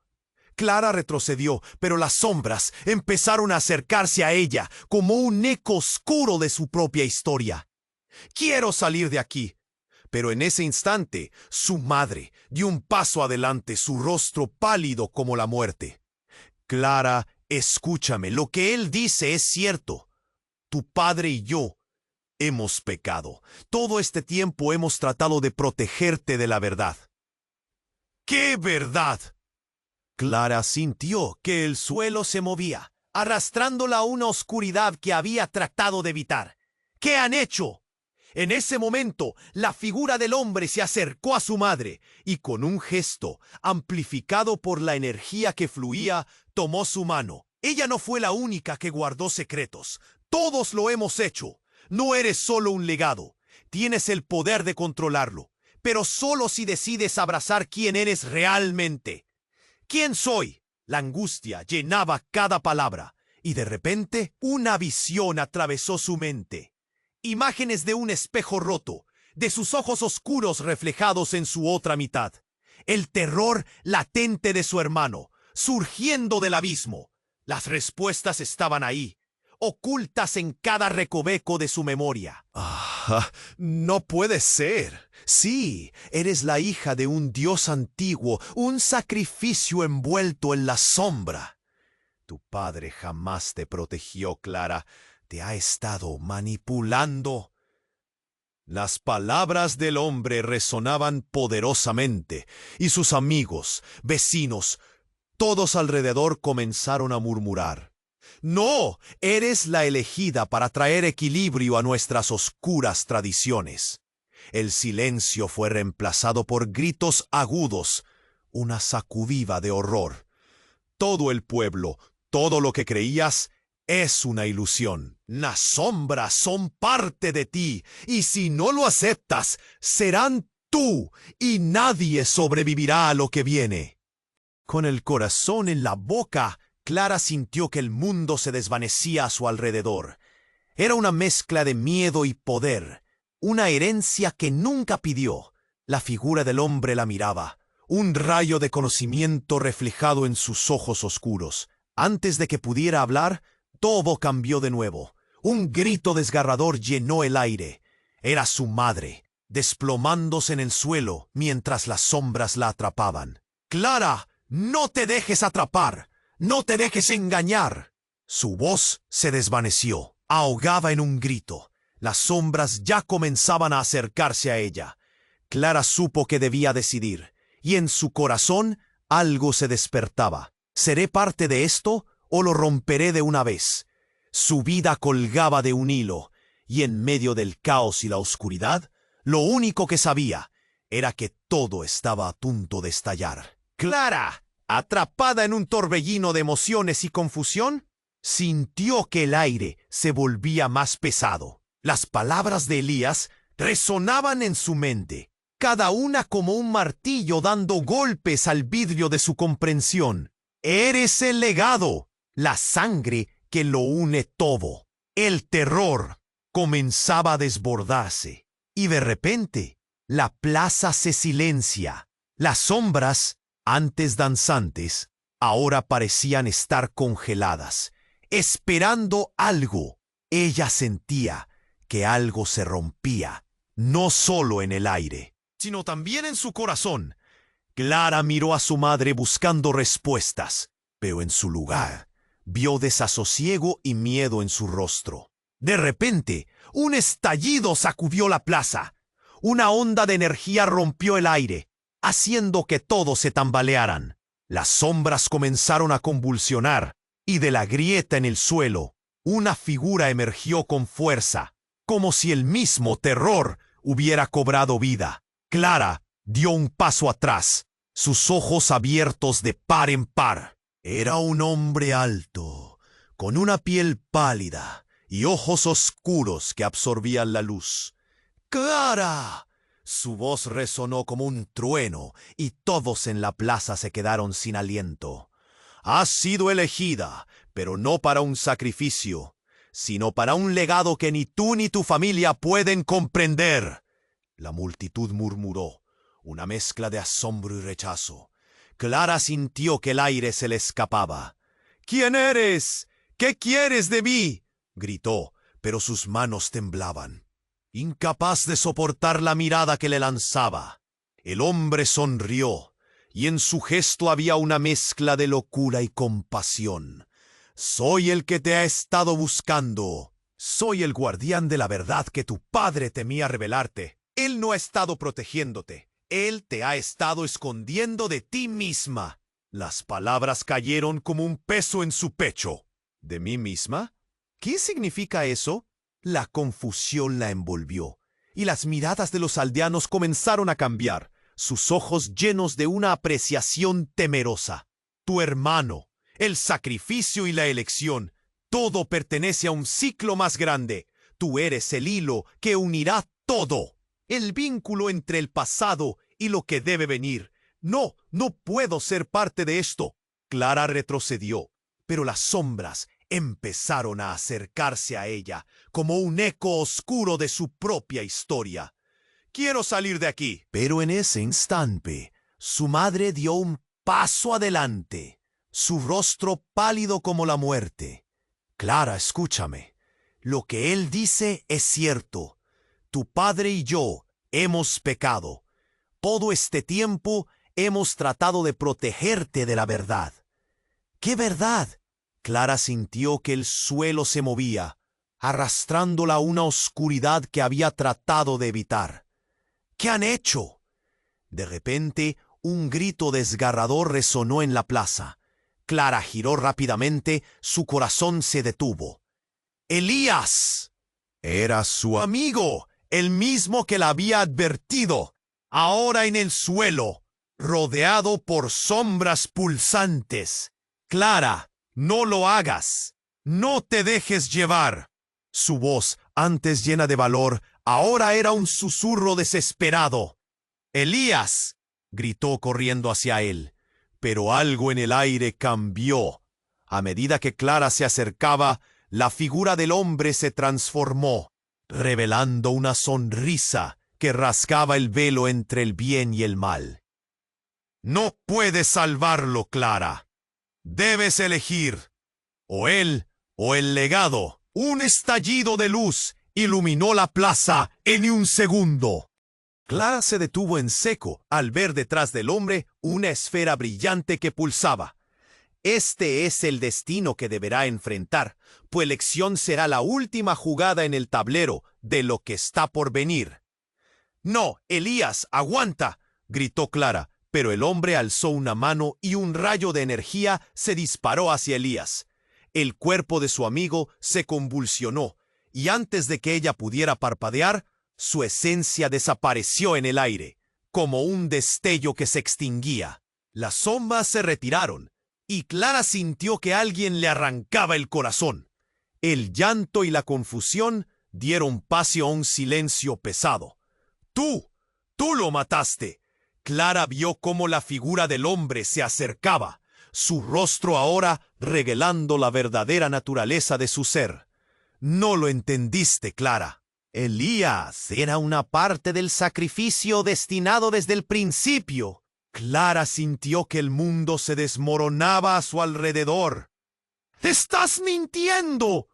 Clara retrocedió, pero las sombras empezaron a acercarse a ella como un eco oscuro de su propia historia. Quiero salir de aquí. Pero en ese instante, su madre dio un paso adelante, su rostro pálido como la muerte. Clara, escúchame, lo que él dice es cierto. Tu padre y yo hemos pecado. Todo este tiempo hemos tratado de protegerte de la verdad. ¿Qué verdad? Clara sintió que el suelo se movía, arrastrándola a una oscuridad que había tratado de evitar. ¿Qué han hecho? En ese momento, la figura del hombre se acercó a su madre y con un gesto, amplificado por la energía que fluía, tomó su mano. Ella no fue la única que guardó secretos. Todos lo hemos hecho. No eres solo un legado. Tienes el poder de controlarlo, pero solo si decides abrazar quién eres realmente. ¿Quién soy? La angustia llenaba cada palabra y de repente una visión atravesó su mente. Imágenes de un espejo roto, de sus ojos oscuros reflejados en su otra mitad. El terror latente de su hermano, surgiendo del abismo. Las respuestas estaban ahí, ocultas en cada recoveco de su memoria. No puede ser. Sí, eres la hija de un dios antiguo, un sacrificio envuelto en la sombra. Tu padre jamás te protegió, Clara. Te ha estado manipulando. Las palabras del hombre resonaban poderosamente, y sus amigos, vecinos, todos alrededor comenzaron a murmurar. No, eres la elegida para traer equilibrio a nuestras oscuras tradiciones. El silencio fue reemplazado por gritos agudos, una sacudida de horror. Todo el pueblo, todo lo que creías, es una ilusión. Las sombras son parte de ti, y si no lo aceptas, serán tú, y nadie sobrevivirá a lo que viene. Con el corazón en la boca, Clara sintió que el mundo se desvanecía a su alrededor. Era una mezcla de miedo y poder, una herencia que nunca pidió. La figura del hombre la miraba, un rayo de conocimiento reflejado en sus ojos oscuros. Antes de que pudiera hablar, todo cambió de nuevo. Un grito desgarrador llenó el aire. Era su madre, desplomándose en el suelo mientras las sombras la atrapaban. ¡Clara! ¡No te dejes atrapar! ¡No te dejes engañar! Su voz se desvaneció, ahogaba en un grito. Las sombras ya comenzaban a acercarse a ella. Clara supo que debía decidir, y en su corazón algo se despertaba. ¿Seré parte de esto o lo romperé de una vez? Su vida colgaba de un hilo, y en medio del caos y la oscuridad, lo único que sabía era que todo estaba a punto de estallar. Clara, atrapada en un torbellino de emociones y confusión, sintió que el aire se volvía más pesado. Las palabras de Elías resonaban en su mente, cada una como un martillo dando golpes al vidrio de su comprensión. Eres el legado, la sangre que lo une todo. El terror comenzaba a desbordarse, y de repente la plaza se silencia. Las sombras, antes danzantes, ahora parecían estar congeladas, esperando algo. Ella sentía que algo se rompía, no solo en el aire, sino también en su corazón. Clara miró a su madre buscando respuestas, pero en su lugar vio desasosiego y miedo en su rostro. De repente, un estallido sacudió la plaza. Una onda de energía rompió el aire, haciendo que todos se tambalearan. Las sombras comenzaron a convulsionar, y de la grieta en el suelo, una figura emergió con fuerza, como si el mismo terror hubiera cobrado vida. Clara dio un paso atrás, sus ojos abiertos de par en par. Era un hombre alto, con una piel pálida y ojos oscuros que absorbían la luz. ¡Clara! Su voz resonó como un trueno y todos en la plaza se quedaron sin aliento. Has sido elegida, pero no para un sacrificio, sino para un legado que ni tú ni tu familia pueden comprender. La multitud murmuró, una mezcla de asombro y rechazo. Clara sintió que el aire se le escapaba. ¿Quién eres? ¿Qué quieres de mí?, gritó, pero sus manos temblaban. Incapaz de soportar la mirada que le lanzaba, el hombre sonrió, y en su gesto había una mezcla de locura y compasión. Soy el que te ha estado buscando. Soy el guardián de la verdad que tu padre temía revelarte. Él no ha estado protegiéndote. Él te ha estado escondiendo de ti misma. Las palabras cayeron como un peso en su pecho. ¿De mí misma? ¿Qué significa eso? La confusión la envolvió, y las miradas de los aldeanos comenzaron a cambiar, sus ojos llenos de una apreciación temerosa. Tu hermano, el sacrificio y la elección, todo pertenece a un ciclo más grande. Tú eres el hilo que unirá todo. El vínculo entre el pasado y lo que debe venir. No puedo ser parte de esto. Clara retrocedió, pero las sombras empezaron a acercarse a ella, como un eco oscuro de su propia historia. Quiero salir de aquí. Pero en ese instante, su madre dio un paso adelante, su rostro pálido como la muerte. Clara, escúchame. Lo que él dice es cierto. Tu padre y yo hemos pecado. Todo este tiempo hemos tratado de protegerte de la verdad. ¿Qué verdad? Clara sintió que el suelo se movía, arrastrándola a una oscuridad que había tratado de evitar. ¿Qué han hecho? De repente, un grito desgarrador resonó en la plaza. Clara giró rápidamente, su corazón se detuvo. ¡Elías! Era su amigo, el mismo que la había advertido, ahora en el suelo, rodeado por sombras pulsantes. Clara, no lo hagas. No te dejes llevar. Su voz, antes llena de valor, ahora era un susurro desesperado. ¡Elías!, gritó corriendo hacia él. Pero algo en el aire cambió. A medida que Clara se acercaba, la figura del hombre se transformó, revelando una sonrisa que rasgaba el velo entre el bien y el mal. No puedes salvarlo, Clara. Debes elegir. O él o el legado. Un estallido de luz iluminó la plaza en un segundo. Clara se detuvo en seco al ver detrás del hombre una esfera brillante que pulsaba. Este es el destino que deberá enfrentar. Tu elección será la última jugada en el tablero de lo que está por venir. No, Elías, aguanta, gritó Clara, pero el hombre alzó una mano y un rayo de energía se disparó hacia Elías. El cuerpo de su amigo se convulsionó, y antes de que ella pudiera parpadear, su esencia desapareció en el aire, como un destello que se extinguía. Las sombras se retiraron, y Clara sintió que alguien le arrancaba el corazón. El llanto y la confusión dieron paso a un silencio pesado. ¡Tú lo mataste! Clara vio cómo la figura del hombre se acercaba, su rostro ahora revelando la verdadera naturaleza de su ser. No lo entendiste, Clara. Elías era una parte del sacrificio destinado desde el principio. Clara sintió que el mundo se desmoronaba a su alrededor. ¡Te estás mintiendo!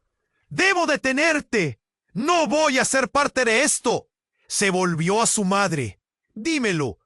¡Debo detenerte! ¡No voy a ser parte de esto! Se volvió a su madre. Dímelo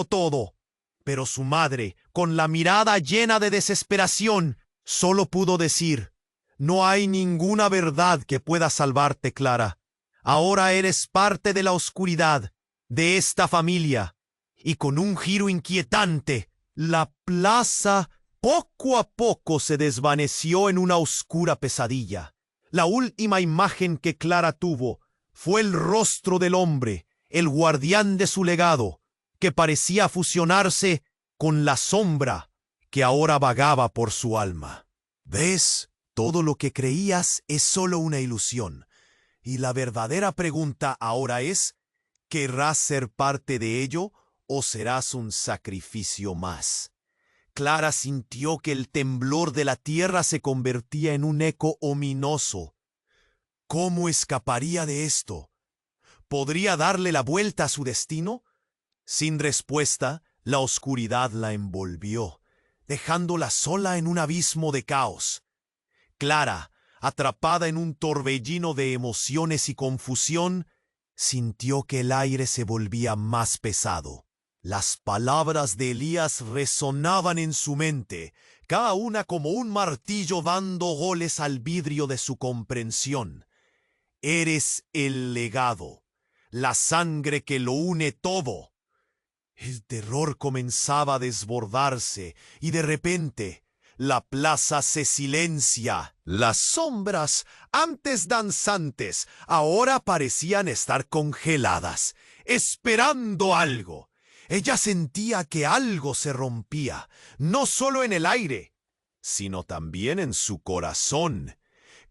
todo. Pero su madre, con la mirada llena de desesperación, solo pudo decir: no hay ninguna verdad que pueda salvarte, Clara. Ahora eres parte de la oscuridad, de esta familia. Y con un giro inquietante, la plaza poco a poco se desvaneció en una oscura pesadilla. La última imagen que Clara tuvo fue el rostro del hombre, el guardián de su legado, que parecía fusionarse con la sombra que ahora vagaba por su alma. ¿Ves? Todo lo que creías es solo una ilusión. Y la verdadera pregunta ahora es: ¿Querrás ser parte de ello o serás un sacrificio más? Clara sintió que el temblor de la tierra se convertía en un eco ominoso. ¿Cómo escaparía de esto? ¿Podría darle la vuelta a su destino? Sin respuesta, la oscuridad la envolvió, dejándola sola en un abismo de caos. Clara, atrapada en un torbellino de emociones y confusión, sintió que el aire se volvía más pesado. Las palabras de Elías resonaban en su mente, cada una como un martillo dando goles al vidrio de su comprensión. Eres el legado, la sangre que lo une todo. El terror comenzaba a desbordarse y de repente la plaza se silencia. Las sombras, antes danzantes, ahora parecían estar congeladas, esperando algo. Ella sentía que algo se rompía, no solo en el aire, sino también en su corazón.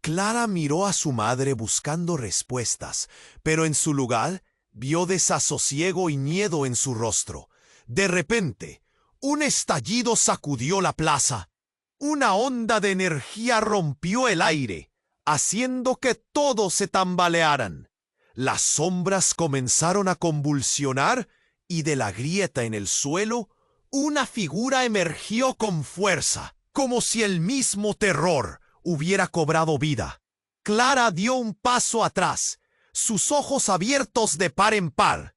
Clara miró a su madre buscando respuestas, pero en su lugar vio desasosiego y miedo en su rostro. De repente, un estallido sacudió la plaza. Una onda de energía rompió el aire, haciendo que todos se tambalearan. Las sombras comenzaron a convulsionar y de la grieta en el suelo, una figura emergió con fuerza, como si el mismo terror hubiera cobrado vida. Clara dio un paso atrás, sus ojos abiertos de par en par.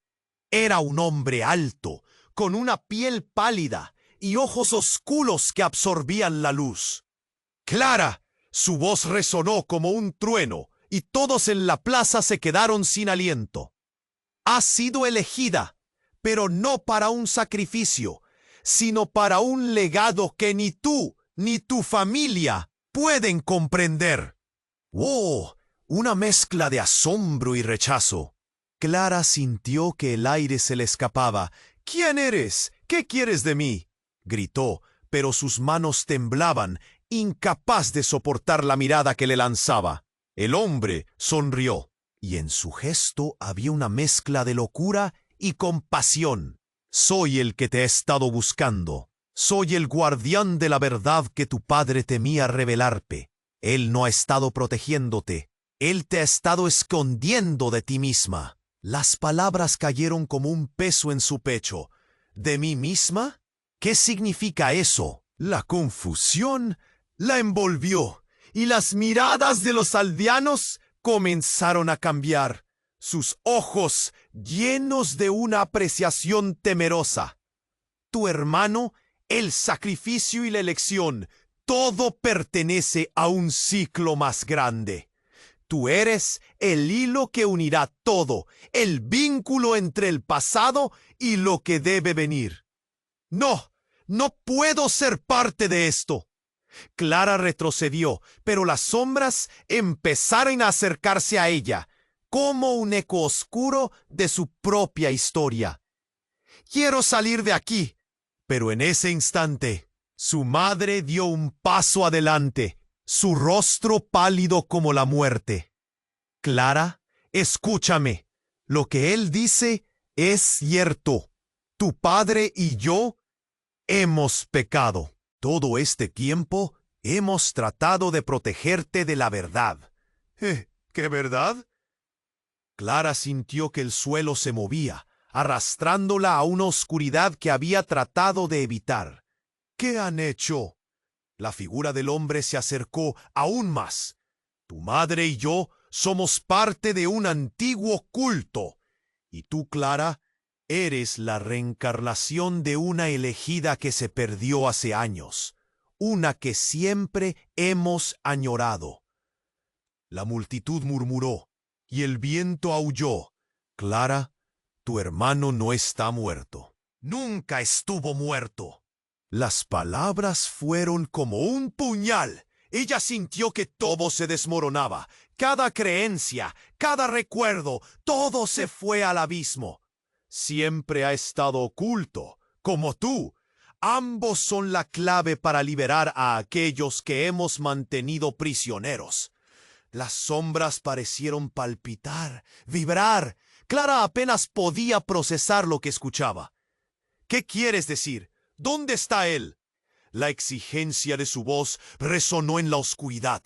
Era un hombre alto, con una piel pálida y ojos oscuros que absorbían la luz. ¡Clara! Su voz resonó como un trueno y todos en la plaza se quedaron sin aliento. Has sido elegida, pero no para un sacrificio, sino para un legado que ni tú ni tu familia pueden comprender. ¡Oh! Una mezcla de asombro y rechazo. Clara sintió que el aire se le escapaba. ¿Quién eres? ¿Qué quieres de mí?, gritó, pero sus manos temblaban, incapaz de soportar la mirada que le lanzaba. El hombre sonrió, y en su gesto había una mezcla de locura y compasión. Soy el que te he estado buscando. Soy el guardián de la verdad que tu padre temía revelarte. Él no ha estado protegiéndote. Él te ha estado escondiendo de ti misma. Las palabras cayeron como un peso en su pecho. ¿De mí misma? ¿Qué significa eso? La confusión la envolvió y las miradas de los aldeanos comenzaron a cambiar, sus ojos llenos de una apreciación temerosa. Tu hermano, el sacrificio y la elección, todo pertenece a un ciclo más grande. Tú eres el hilo que unirá todo, el vínculo entre el pasado y lo que debe venir. No puedo ser parte de esto. Clara retrocedió, pero las sombras empezaron a acercarse a ella, como un eco oscuro de su propia historia. Quiero salir de aquí. Pero en ese instante, su madre dio un paso adelante, su rostro pálido como la muerte. Clara, escúchame. Lo que él dice es cierto. Tu padre y yo hemos pecado. Todo este tiempo hemos tratado de protegerte de la verdad. ¿Qué verdad? Clara sintió que el suelo se movía, arrastrándola a una oscuridad que había tratado de evitar. ¿Qué han hecho? La figura del hombre se acercó aún más. Tu madre y yo somos parte de un antiguo culto. Y tú, Clara, eres la reencarnación de una elegida que se perdió hace años, una que siempre hemos añorado. La multitud murmuró, y el viento aulló. Clara, tu hermano no está muerto. Nunca estuvo muerto. Las palabras fueron como un puñal. Ella sintió que todo se desmoronaba. Cada creencia, cada recuerdo, todo se fue al abismo. Siempre ha estado oculto, como tú. Ambos son la clave para liberar a aquellos que hemos mantenido prisioneros. Las sombras parecieron palpitar, vibrar, Clara apenas podía procesar lo que escuchaba. ¿Qué quieres decir? ¿Dónde está él? La exigencia de su voz resonó en la oscuridad.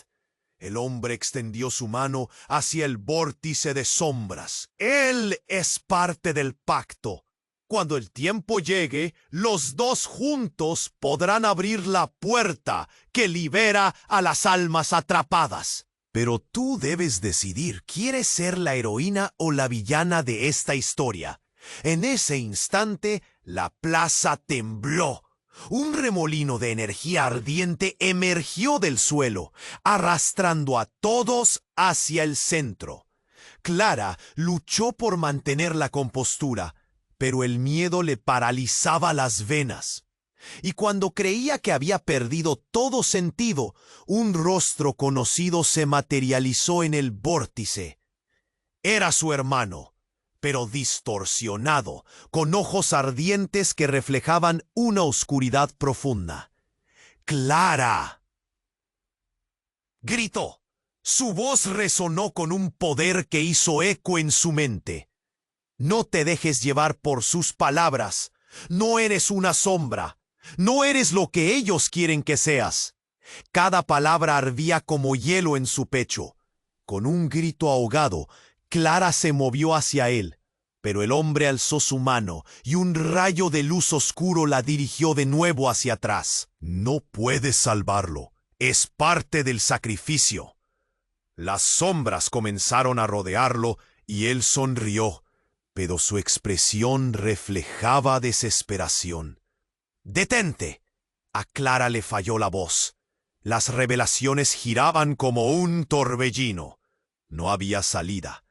El hombre extendió su mano hacia el vórtice de sombras. Él es parte del pacto. Cuando el tiempo llegue, los dos juntos podrán abrir la puerta que libera a las almas atrapadas. Pero tú debes decidir, ¿quieres ser la heroína o la villana de esta historia? En ese instante, la plaza tembló. Un remolino de energía ardiente emergió del suelo, arrastrando a todos hacia el centro. Clara luchó por mantener la compostura, pero el miedo le paralizaba las venas. Y cuando creía que había perdido todo sentido, un rostro conocido se materializó en el vórtice. Era su hermano, pero distorsionado, con ojos ardientes que reflejaban una oscuridad profunda. ¡Clara!, gritó. Su voz resonó con un poder que hizo eco en su mente. No te dejes llevar por sus palabras. No eres una sombra. No eres lo que ellos quieren que seas. Cada palabra ardía como hielo en su pecho. Con un grito ahogado, Clara se movió hacia él, pero el hombre alzó su mano y un rayo de luz oscuro la dirigió de nuevo hacia atrás. No puedes salvarlo. Es parte del sacrificio. Las sombras comenzaron a rodearlo y él sonrió, pero su expresión reflejaba desesperación. ¡Detente! A Clara le falló la voz. Las revelaciones giraban como un torbellino. No había salida,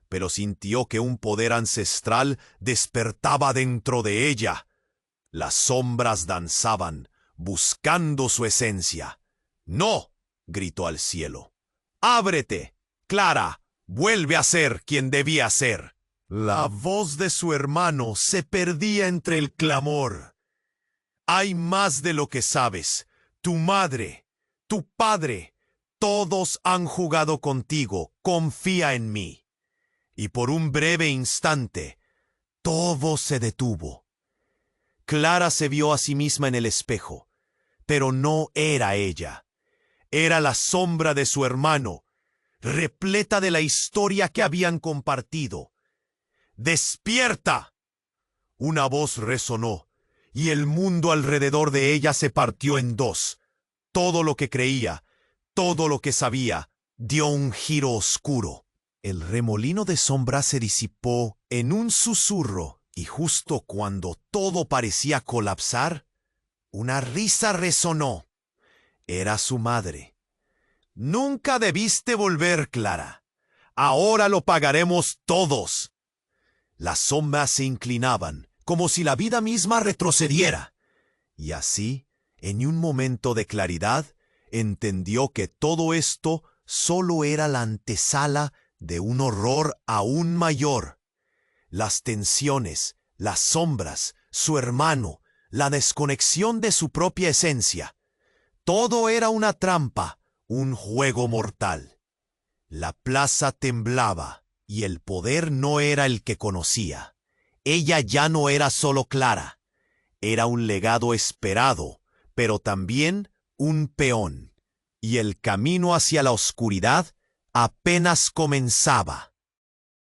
pero sintió que un poder ancestral despertaba dentro de ella. Las sombras danzaban, buscando su esencia. ¡No!, gritó al cielo. ¡Ábrete! Clara, vuelve a ser quien debía ser. La voz de su hermano se perdía entre el clamor. Hay más de lo que sabes. Tu madre, tu padre, todos han jugado contigo. Confía en mí. Y por un breve instante, todo se detuvo. Clara se vio a sí misma en el espejo, pero no era ella. Era la sombra de su hermano, repleta de la historia que habían compartido. ¡Despierta! Una voz resonó, y el mundo alrededor de ella se partió en dos. Todo lo que creía, todo lo que sabía, dio un giro oscuro. El remolino de sombra se disipó en un susurro, y justo cuando todo parecía colapsar, una risa resonó. Era su madre. Nunca debiste volver, Clara. Ahora lo pagaremos todos. Las sombras se inclinaban, como si la vida misma retrocediera. Y así, en un momento de claridad, entendió que todo esto solo era la antesala de un horror aún mayor. Las tensiones, las sombras, su hermano, la desconexión de su propia esencia. Todo era una trampa, un juego mortal. La plaza temblaba, y el poder no era el que conocía. Ella ya no era solo Clara. Era un legado esperado, pero también un peón. Y el camino hacia la oscuridad apenas comenzaba.